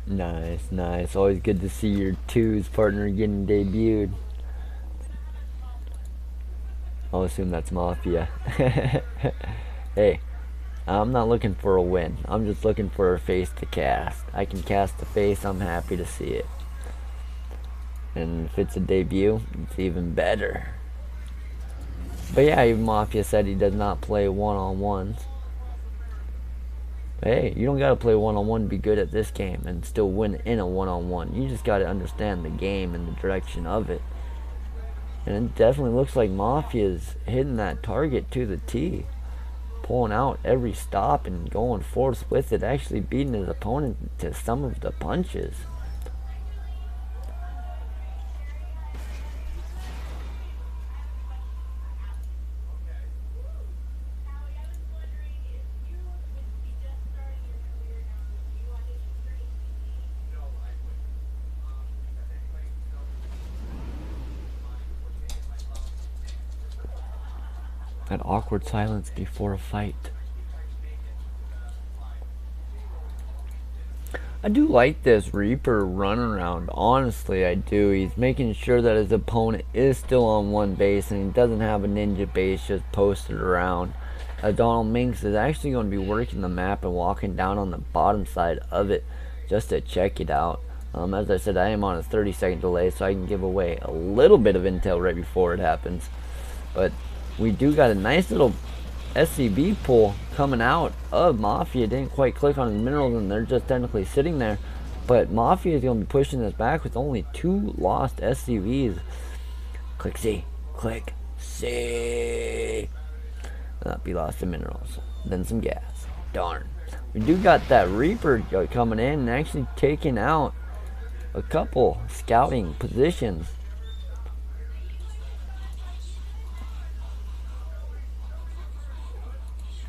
Nice, nice. Always good to see your twos partner getting debuted. I'll assume that's Mafia. Hey, I'm not looking for a win. I'm just looking for a face to cast. I can cast the face, I'm happy to see it. And if it's a debut, it's even better. But yeah, even Mafia said he does not play one-on-ones. Hey, you don't gotta play one-on-one to be good at this game and still win in a one-on-one. You just gotta understand the game and the direction of it. And it definitely looks like Mafia's hitting that target to the T. Pulling out every stop and going forth with it, actually beating his opponent to some of the punches. That awkward silence before a fight. I do like this Reaper run around. Honestly, I do. He's making sure that his opponent is still on one base and he doesn't have a ninja base just posted around. Donald Minx is actually going to be working the map and walking down on the bottom side of it just to check it out. As I said, I am on a 30-second delay, so I can give away a little bit of intel right before it happens. But we do got a nice little SCB pull coming out of Mafia. Didn't quite click on his minerals and they're just technically sitting there. But Mafia is going to be pushing this back with only 2 lost SCVs. Click C. Click C. He lost the minerals. Then some gas. Darn. We do got that Reaper coming in and actually taking out a couple scouting positions.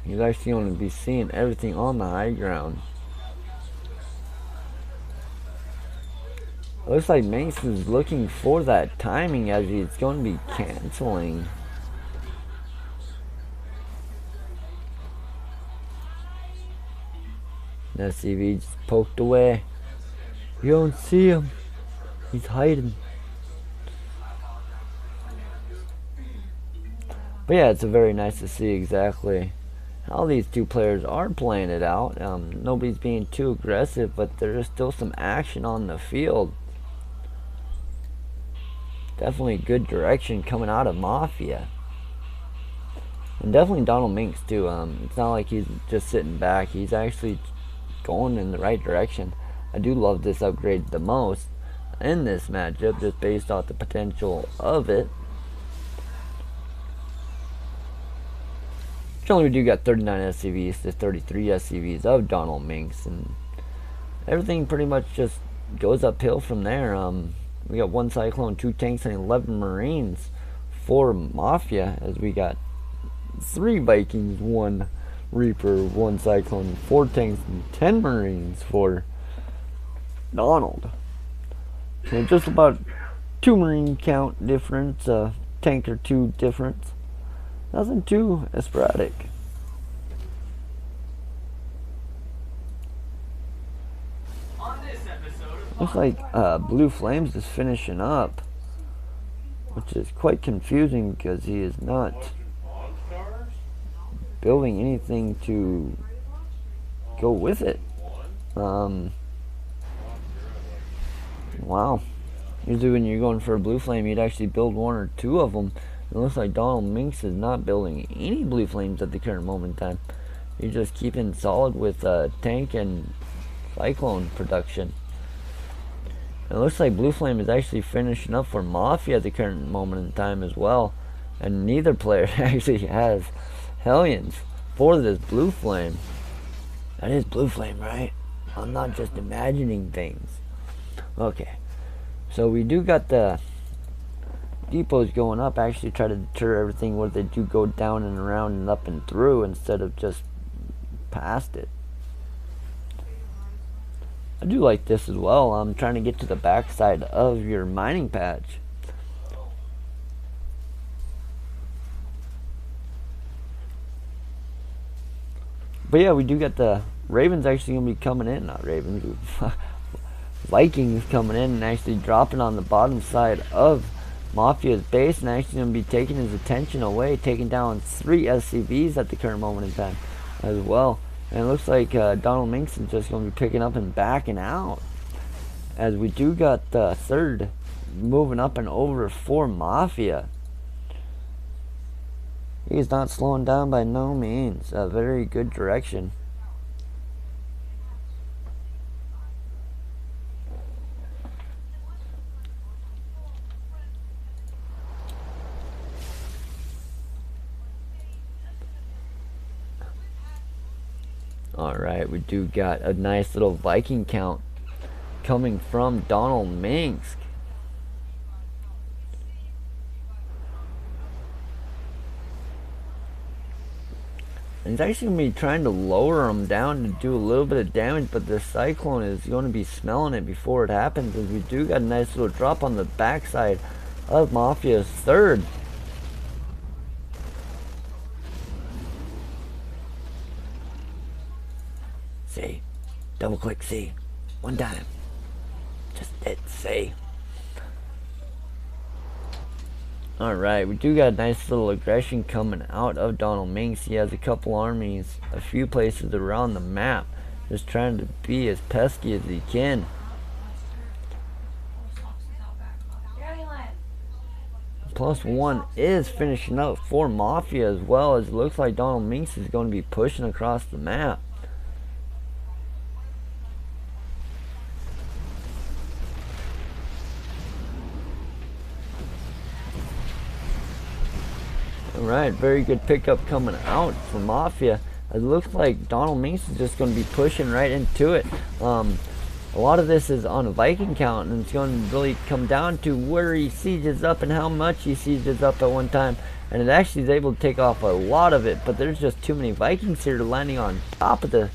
He's actually going to be seeing everything on the high ground. Looks like Minx is looking for that timing as he's going to be canceling. The SCV just poked away. You don't see him. He's hiding. But yeah, it's very nice to see exactly how these two players are playing it out. Nobody's being too aggressive, but there is still some action on the field. Definitely good direction coming out of Mafia. And definitely Donald Minks too. It's not like he's just sitting back. He's actually going in the right direction. I do love this upgrade the most in this matchup, just based off the potential of it. Generally, we do got 39 SCVs to 33 SCVs of Donald Minks, and everything pretty much just goes uphill from there. We got 1 Cyclone, 2 tanks, and 11 Marines for Mafia, as we got 3 Vikings, 1 Reaper, 1 Cyclone, 4 tanks, and 10 Marines for Donald. So just about 2 Marine count difference, tank or 2 difference. Nothing too sporadic. Looks like Blue Flames is finishing up, which is quite confusing because he is not building anything to go with it. Wow. Usually when you're going for a Blue Flame, you'd actually build 1 or 2 of them. It looks like Donald Minks is not building any Blue Flames at the current moment in time. He's just keeping solid with tank and Cyclone production. It looks like Blue Flame is actually finishing up for Mafia at the current moment in time as well. And neither player actually has Hellions for this Blue Flame. That is Blue Flame, right? I'm not just imagining things. Okay. So we do got the depots going up. Actually try to deter everything where they do go down and around and up and through instead of just past it. I do like this as well. I'm trying to get to the backside of your mining patch. But yeah, we do got the Ravens actually going to be coming in. Not Ravens. Vikings coming in and actually dropping on the bottom side of Mafia's base and actually going to be taking his attention away, taking down 3 SCVs at the current moment in time as well. And it looks like Donald Minks is just going to be picking up and backing out, as we do got the 3rd moving up and over for Mafia. He's not slowing down by no means. A very good direction. Alright, we do got a nice little Viking count coming from Donald Minks. And he's actually going to be trying to lower them down to do a little bit of damage, but the Cyclone is going to be smelling it before it happens, as we do got a nice little drop on the backside of Mafia's 3rd. C. Double click C. 1 time. Just hit C. Alright, we do got a nice little aggression coming out of Donald Minks. He has a couple armies, a few places around the map, just trying to be as pesky as he can. +1 is finishing up for Mafia as well, as it looks like Donald Minks is going to be pushing across the map. Alright, very good pickup coming out for Mafia. It looks like Donald Minks is just going to be pushing right into it. A lot of this is on a Viking count, and it's going to really come down to where he sieges up and how much he sieges up at one time. And it actually is able to take off a lot of it, but there's just too many Vikings here landing on top of the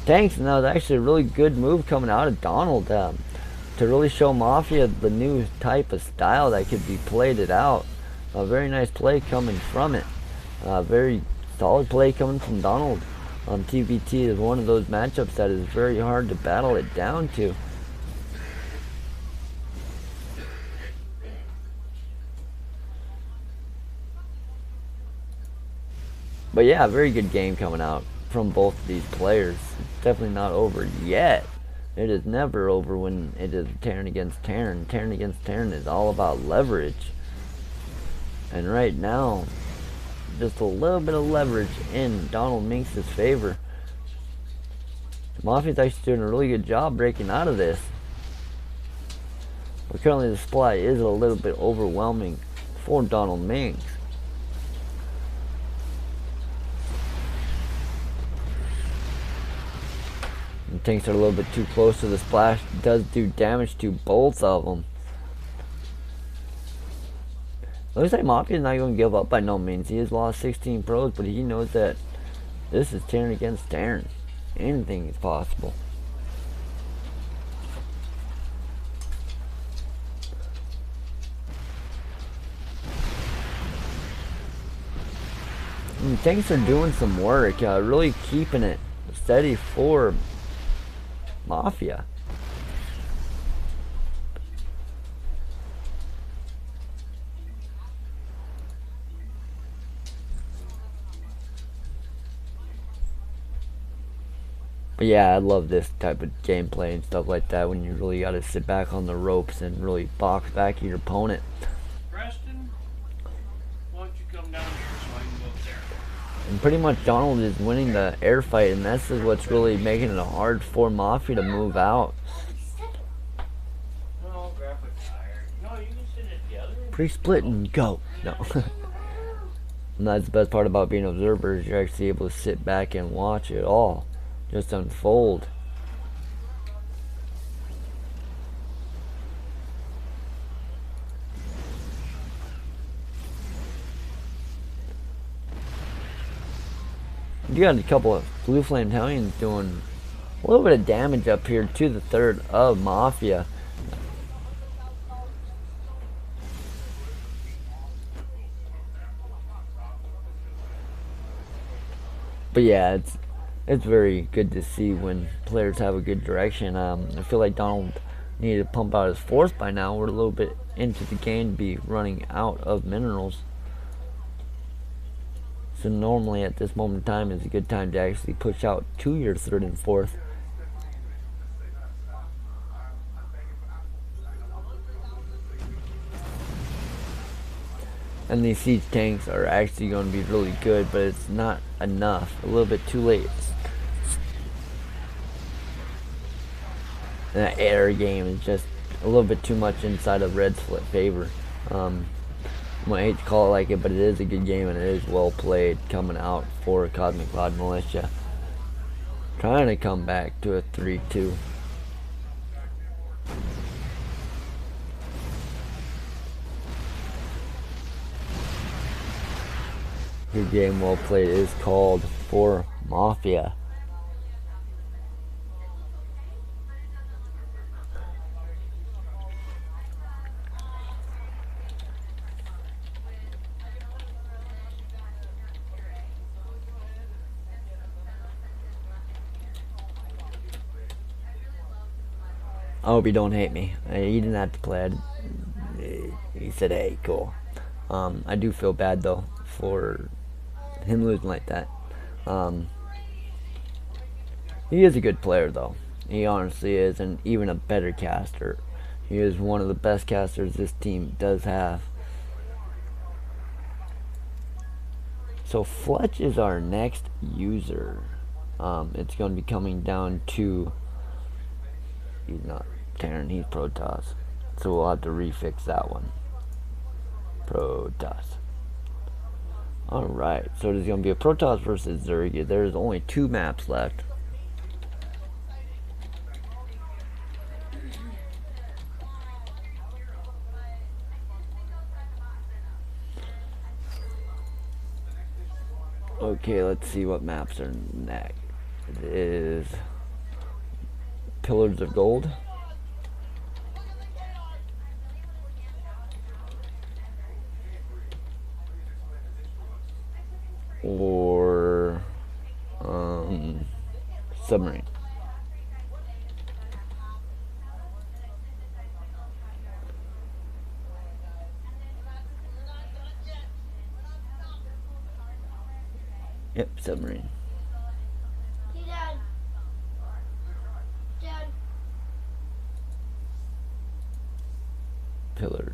tanks. And that was actually a really good move coming out of Donald to really show Mafia the new type of style that could be played it out. A very nice play coming from it. Very solid play coming from Donald. TBT is one of those matchups that is very hard to battle it down to. But yeah, very good game coming out from both of these players. It's definitely not over yet. It is never over when it is Terran against Terran. Terran against Terran is all about leverage. And right now, just a little bit of leverage in Donald Minks' favor. Mafia's actually doing a really good job breaking out of this. But currently the supply is a little bit overwhelming for Donald Minks. And tanks are a little bit too close to the splash. It does do damage to both of them. Looks like Mafia's not going to give up by no means. He has lost 16 pros, but he knows that this is Terran against Terran. Anything is possible. And tanks are doing some work, really keeping it steady for Mafia. But yeah, I love this type of gameplay and stuff like that when you really got to sit back on the ropes and really box back your opponent. Preston, why don't you come down here so I can go up there? And pretty much Donald is winning the air fight, and this is what's really making it hard for Mafia to move out. No, grab a tire. No, you can sit at the other one. Pre-split and go. No. And that's the best part about being observers. You're actually able to sit back and watch it all just unfold. You got a couple of Blue Flame Italians doing a little bit of damage up here to the third of Mafia. But yeah, it's very good to see when players have a good direction. I feel like Donald needed to pump out his force by now. We're a little bit into the game to be running out of minerals. So normally at this moment in time is a good time to actually push out to your third and fourth. And these siege tanks are actually going to be really good, but it's not enough. A little bit too late. And that air game is just a little bit too much inside of Red's favor. I hate to call it like it, but it is a good game and it is well played coming out for Cosmic Cloud Militia. Trying to come back to a 3-2. Good game, well played. It is called for Mafia. I hope you don't hate me. He didn't have to play. He said, hey, cool. I do feel bad, though, for him losing like that. He is a good player, though. He honestly is, and even a better caster. He is one of the best casters this team does have. So Fletch is our next user. It's going to be coming down to... He's not Terran, he's Protoss. So we'll have to refix that one. Protoss. Alright, so there's going to be a Protoss versus Zerg. There's only 2 maps left. Okay, let's see what maps are next. It is Pillars of Gold. Or Submarine. Yep, submarine. Hey, Dad. Dad. Pillars.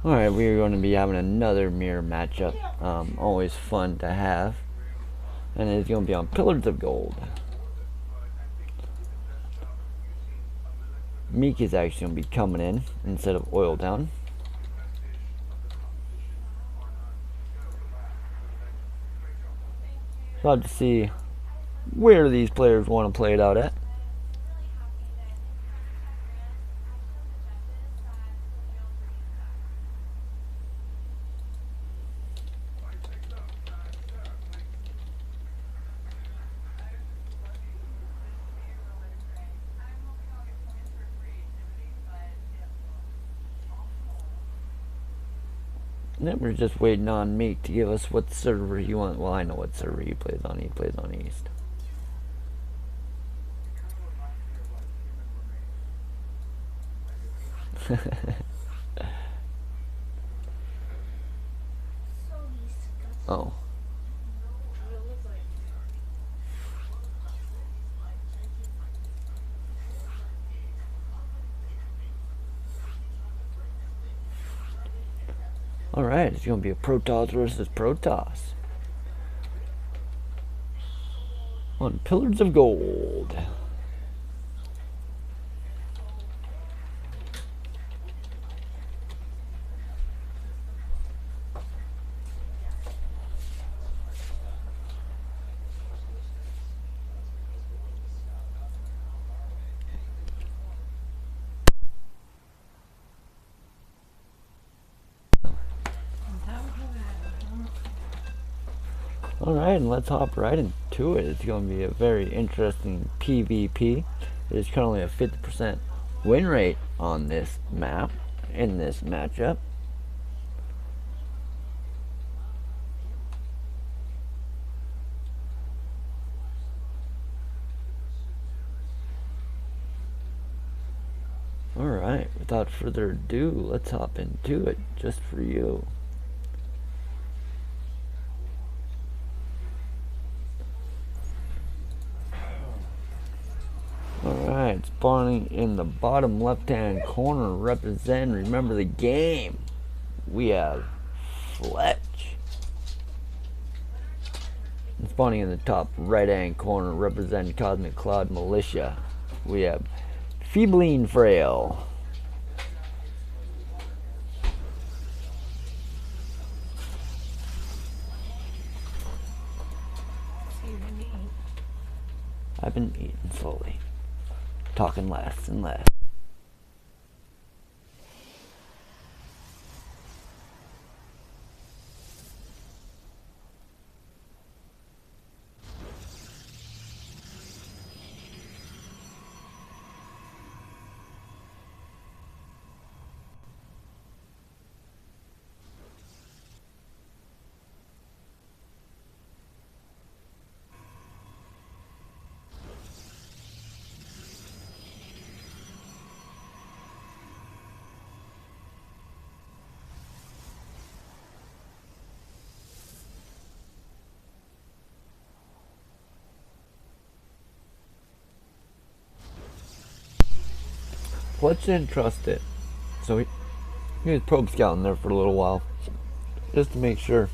Alright, we are going to be having another mirror matchup. Always fun to have. And it's going to be on Pillars of Gold. Meek is actually going to be coming in instead of Oil Down. So I'll have to see where these players want to play it out at. And then we're just waiting on Meek to give us what server he wants. Well, I know what server he plays on. He plays on East. Oh. Alright, it's going to be a Protoss versus Protoss. On Pillars of Gold. Alright, and let's hop right into it. It's going to be a very interesting PvP. There's currently a 50% win rate on this map, in this matchup. Alright, without further ado, let's hop into it just for you. Alright, spawning in the bottom left hand corner, represent, remember the game. We have Fletch. And spawning in the top right hand corner, represent Cosmic Cloud Militia. We have Feebling Frail. I've been eating slowly. Talking less and less. Fletch didn't trust it, so he was probe scouting there for a little while, just to make sure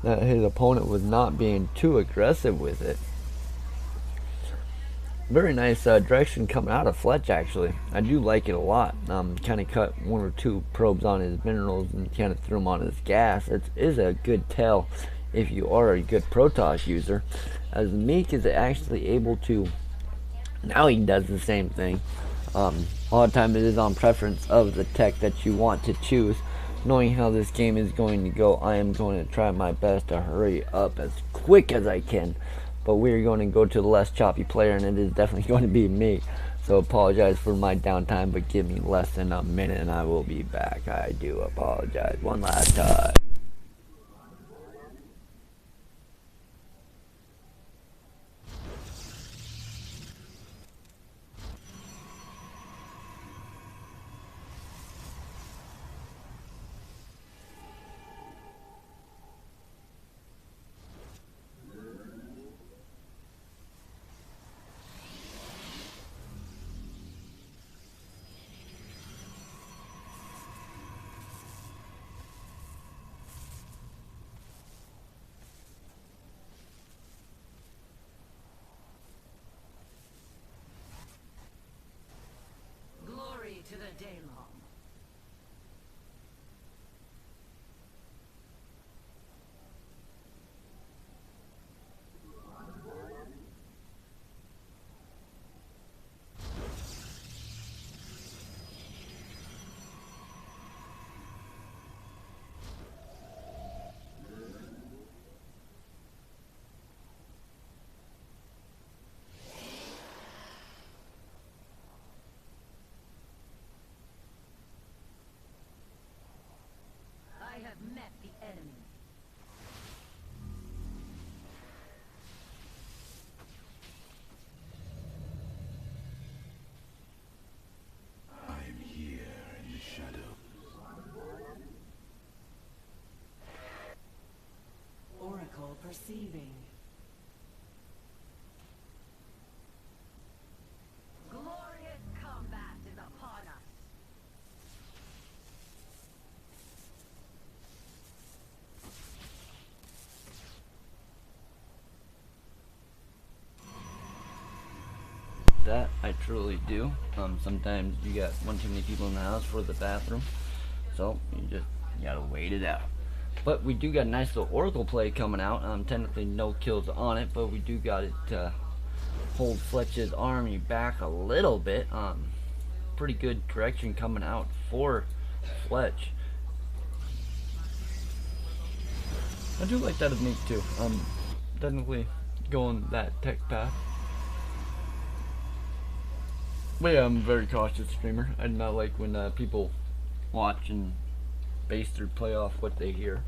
that his opponent was not being too aggressive with it. Very nice direction coming out of Fletch, actually. I do like it a lot. Kind of cut one or two probes on his minerals and kind of threw them on his gas. It is a good tell if you are a good Protoss user, as Meek is actually able to, now he does the same thing. A lot of time it is on preference of the tech that you want to choose. Knowing how this game is going to go, I am going to try my best to hurry up as quick as I can. But we're going to go to the less choppy player, and it is definitely going to be me. So apologize for my downtime, but give me less than a minute and I will be back. I do apologize one last time. Glory to the Daylong. I have met the enemy. I am here in the shadow. Oracle perceiving. Glorious combat is upon us. That I truly do. Sometimes you got one too many people in the house for the bathroom, so you gotta wait it out. But we do got a nice little Oracle play coming out. Technically no kills on it, but we do got it to hold Fletch's army back a little bit. Pretty good direction coming out for Fletch. I do like that of me too. Definitely going that tech path. But yeah, I'm a very cautious streamer. I do not like when people watch and base their play off what they hear.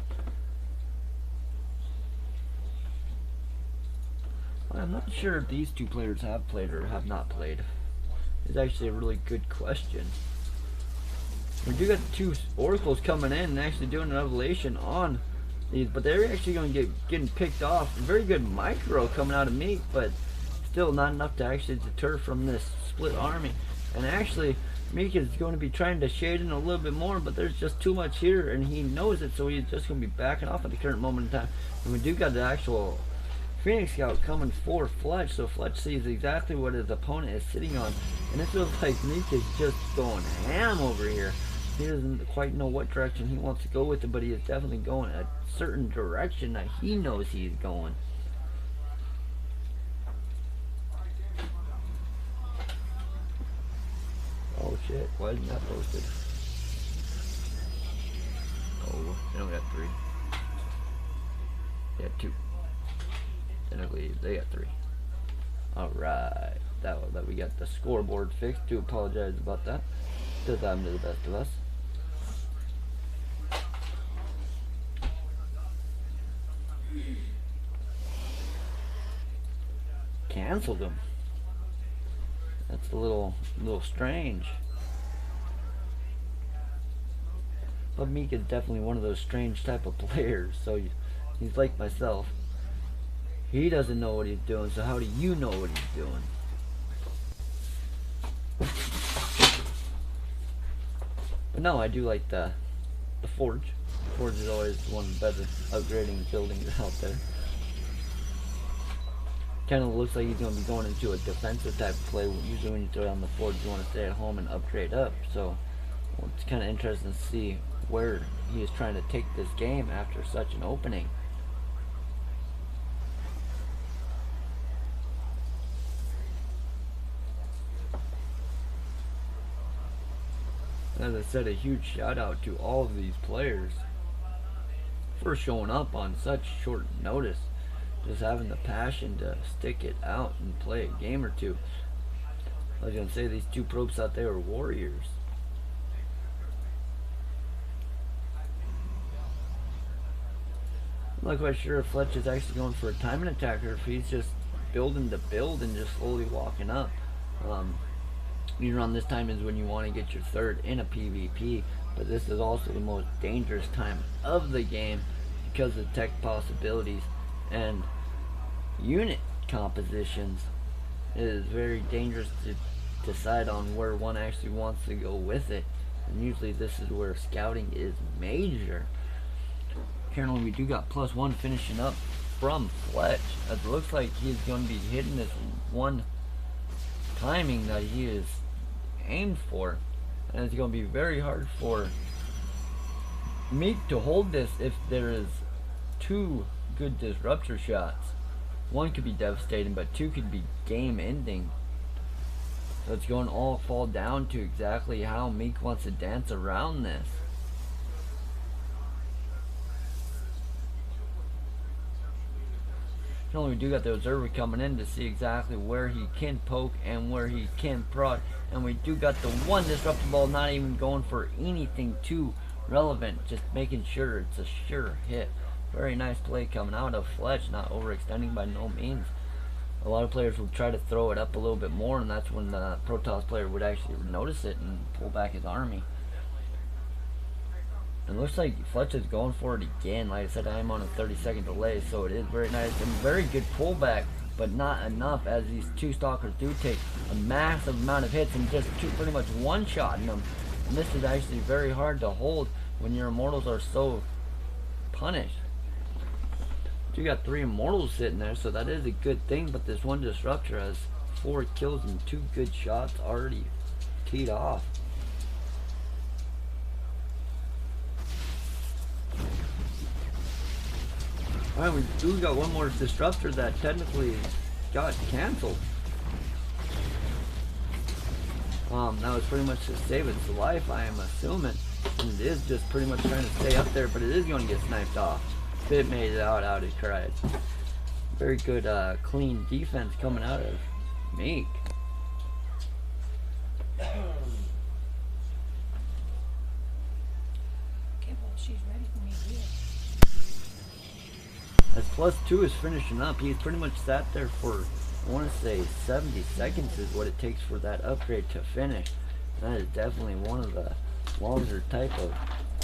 I'm not sure if these two players have played or have not played. It's actually a really good question. We do got two oracles coming in and actually doing an evolution on these, but they're actually going to getting picked off. Very good micro coming out of me, but still not enough to actually deter from this split army. And actually Mika is going to be trying to shade in a little bit more, but there's just too much here and he knows it, so he's just going to be backing off at the current moment in time. And we do got the actual Phoenix Scout coming for Fletch, so Fletch sees exactly what his opponent is sitting on, and it feels like Mika's just going ham over here. He doesn't quite know what direction he wants to go with it, but he is definitely going a certain direction that he knows he's going. Oh shit, why isn't that posted? Oh, they only got 3. They had 2. Technically, they got 3. Alright, that we got the scoreboard fixed. Do apologize about that. Does happen to the best of us. Canceled them. That's a little strange. But Mika's definitely one of those strange type of players. So he's like myself. He doesn't know what he's doing. So how do you know what he's doing? But no, I do like the Forge. The Forge is always one of the better upgrading buildings out there. Kind of looks like he's going to be going into a defensive type of play. Usually when you throw down the Forge, you want to stay at home and upgrade up. So it's kind of interesting to see where he is trying to take this game after such an opening. As I said, a huge shout out to all of these players for showing up on such short notice. just having the passion to stick it out and play a game or two. I was gonna say these two probes out there are warriors. I'm not quite sure if Fletch is actually going for a timing attack or if he's just building to build and just slowly walking up. Around this time is when you want to get your third in a PvP, but this is also the most dangerous time of the game because of tech possibilities and unit compositions. It is very dangerous to decide on where one actually wants to go with it, and usually this is where scouting is major. Currently we do got +1 finishing up from Fletch, as it looks like he's going to be hitting this one timing that he is aimed for, and it's going to be very hard for Meek to hold this if there is 2 good disruptor shots. 1 could be devastating, but 2 could be game ending. So it's going to all fall down to exactly how Meek wants to dance around this. We do got the observer coming in to see exactly where he can poke and where he can prod, and we do got the one disruptive ball, not even going for anything too relevant, just making sure it's a sure hit. Very nice play coming out of Fletch, not overextending by no means. A lot of players will try to throw it up a little bit more, and that's when the Protoss player would actually notice it and pull back his army. It looks like Fletch is going for it again. Like I said, I am on a 30-second delay, so it is very nice and very good pullback, but not enough, as these 2 stalkers do take a massive amount of hits and just pretty much one-shotting them. And this is actually very hard to hold when your immortals are so punished. You got 3 immortals sitting there, so that is a good thing, but this one disruptor has 4 kills and 2 good shots already teed off. Alright, we do got one more disruptor that technically got cancelled. That was pretty much to save its life, I am assuming. And it is just pretty much trying to stay up there, but it is going to get sniped off. It made it out, it cried. Very good, clean defense coming out of Meek. Okay, well, she's ready for me here. As +2 is finishing up, he's pretty much sat there for, I want to say 70 seconds is what it takes for that upgrade to finish. That is definitely one of the longer type of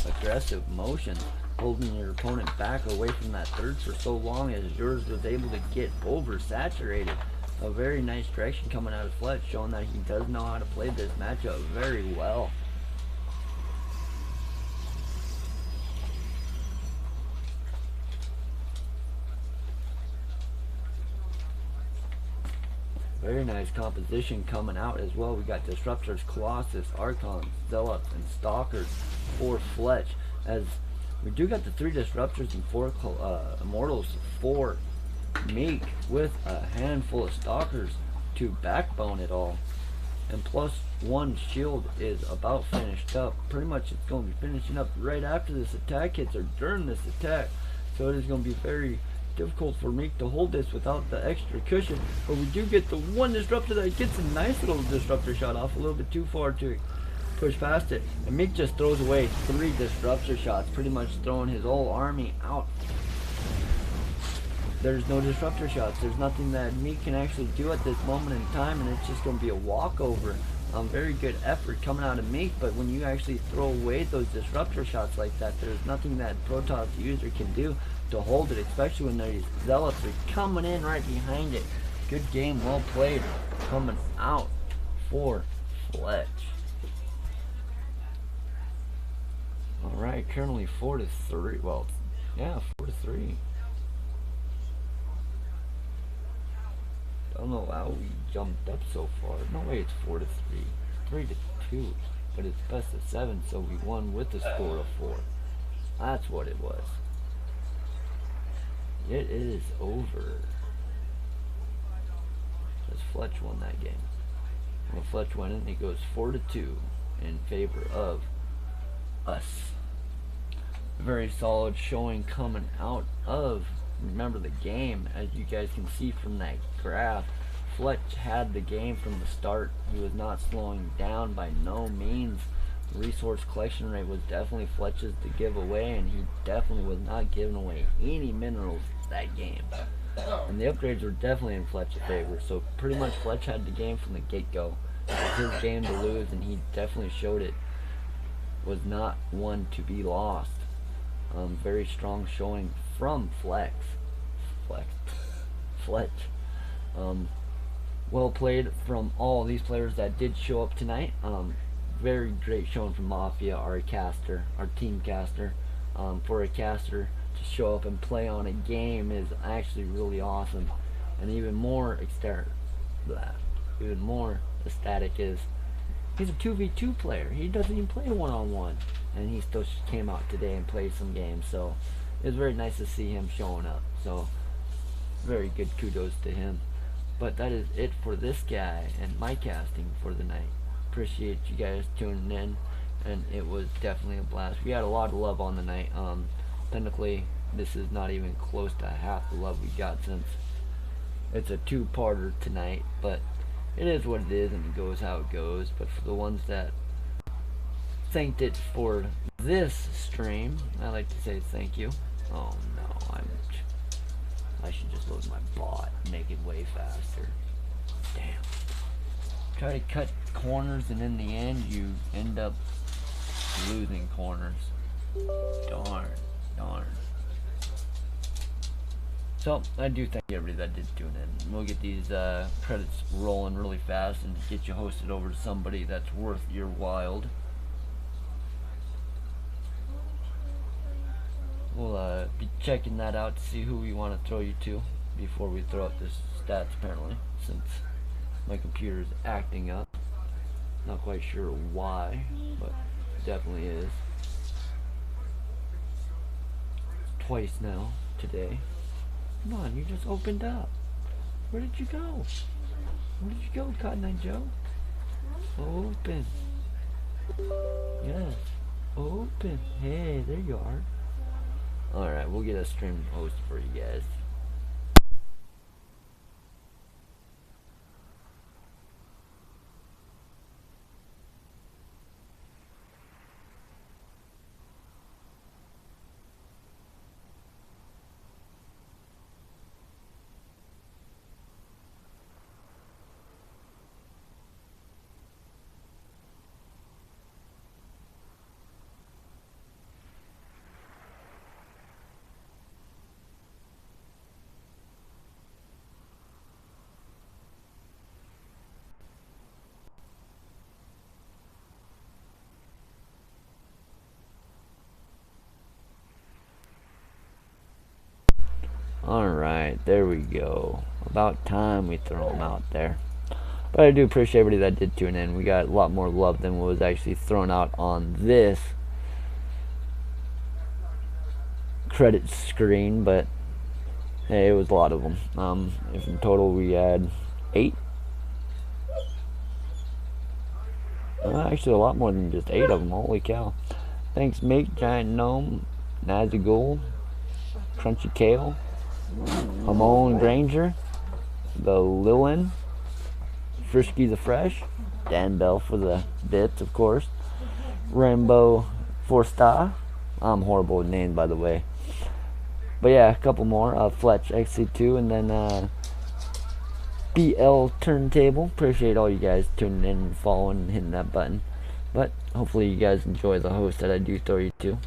aggressive motions, holding your opponent back away from that third for so long as yours was able to get oversaturated. A very nice direction coming out of Fletch, showing that he does know how to play this matchup very well. Very nice composition coming out as well. We got Disruptors, Colossus, Archons, Zealots, and Stalkers for Fletch. As we do got the 3 Disruptors and 4 Immortals for Meek, with a handful of Stalkers to backbone it all. And +1 shield is about finished up. Pretty much it's going to be finishing up right after this attack hits or during this attack. So it is going to be very difficult for Meek to hold this without the extra cushion, but we do get the one disruptor that gets a nice little disruptor shot off a little bit too far to push past it, and Meek just throws away 3 disruptor shots, pretty much throwing his whole army out. There's no disruptor shots, there's nothing that Meek can actually do at this moment in time, and it's just going to be a walkover. Very good effort coming out of Meek, but when you actually throw away those disruptor shots like that, there's nothing that Protoss user can do to hold it, especially when these Zealots are coming in right behind it. Good game, well played, coming out for Fletch. Alright, currently 4-3. Well, yeah, 4-3. Don't know how we jumped up so far. No way it's 4-3. 3-2. But it's best of 7, so we won with a score of 4. That's what it was. It is over. As Fletch won that game. When Fletch won it, he goes 4-2 in favor of us. A very solid showing coming out of remember the game, as you guys can see from that graph, Fletch had the game from the start. He was not slowing down by no means. The resource collection rate was definitely Fletch's to give away, and he definitely was not giving away any minerals that game. And the upgrades were definitely in Fletch's favor, so pretty much Fletch had the game from the get-go. It was his game to lose, and he definitely showed it was not one to be lost. Very strong showing from Fletch. Well played from all these players that did show up tonight. Very great showing from Mafia, our caster, our team caster. For a caster to show up and play on a game is actually really awesome. And even more ecstatic is he's a 2v2 player. He doesn't even play one-on-one, and he still came out today and played some games. So it was very nice to see him showing up. So very good kudos to him. But that is it for this guy and my casting for the night. Appreciate you guys tuning in, and it was definitely a blast. We had a lot of love on the night. Technically this is not even close to half the love we got, since it's a two-parter tonight, but it is what it is, and it goes how it goes. But for the ones that thanked it for this stream, I like to say thank you. Oh no, I should just load my bot and make it way faster. Damn. Try to cut corners, and in the end you end up losing corners. Darn. So I do thank everybody that did tune in. We'll get these credits rolling really fast and get you hosted over to somebody that's worth your while. We'll be checking that out to see who we want to throw you to before we throw up this stats, apparently, since my computer is acting up. Not quite sure why, but it definitely is. Twice now today. Come on, you just opened up. Where did you go? Where did you go, Cotton Eye Joe? Open. Yes. Open. Hey, there you are. Alright, we'll get a stream host for you guys. Alright, there we go. About time we throw them out there. But I do appreciate everybody that did tune in. We got a lot more love than what was actually thrown out on this credit screen, but hey, it was a lot of them. If in total we had 8. Actually a lot more than just 8 of them. Holy cow. Thanks Mate, Giant Gnome, Nazagul, Crunchy Kale, Hamon Granger, the Lilin, Frisky the Fresh, Dan Bell for the bits, of course, Rainbow 4-Star. I'm horrible with names, by the way. But yeah, a couple more. Fletch XC2, and then BL Turntable. Appreciate all you guys tuning in and following and hitting that button. But hopefully you guys enjoy the host that I do throw you to.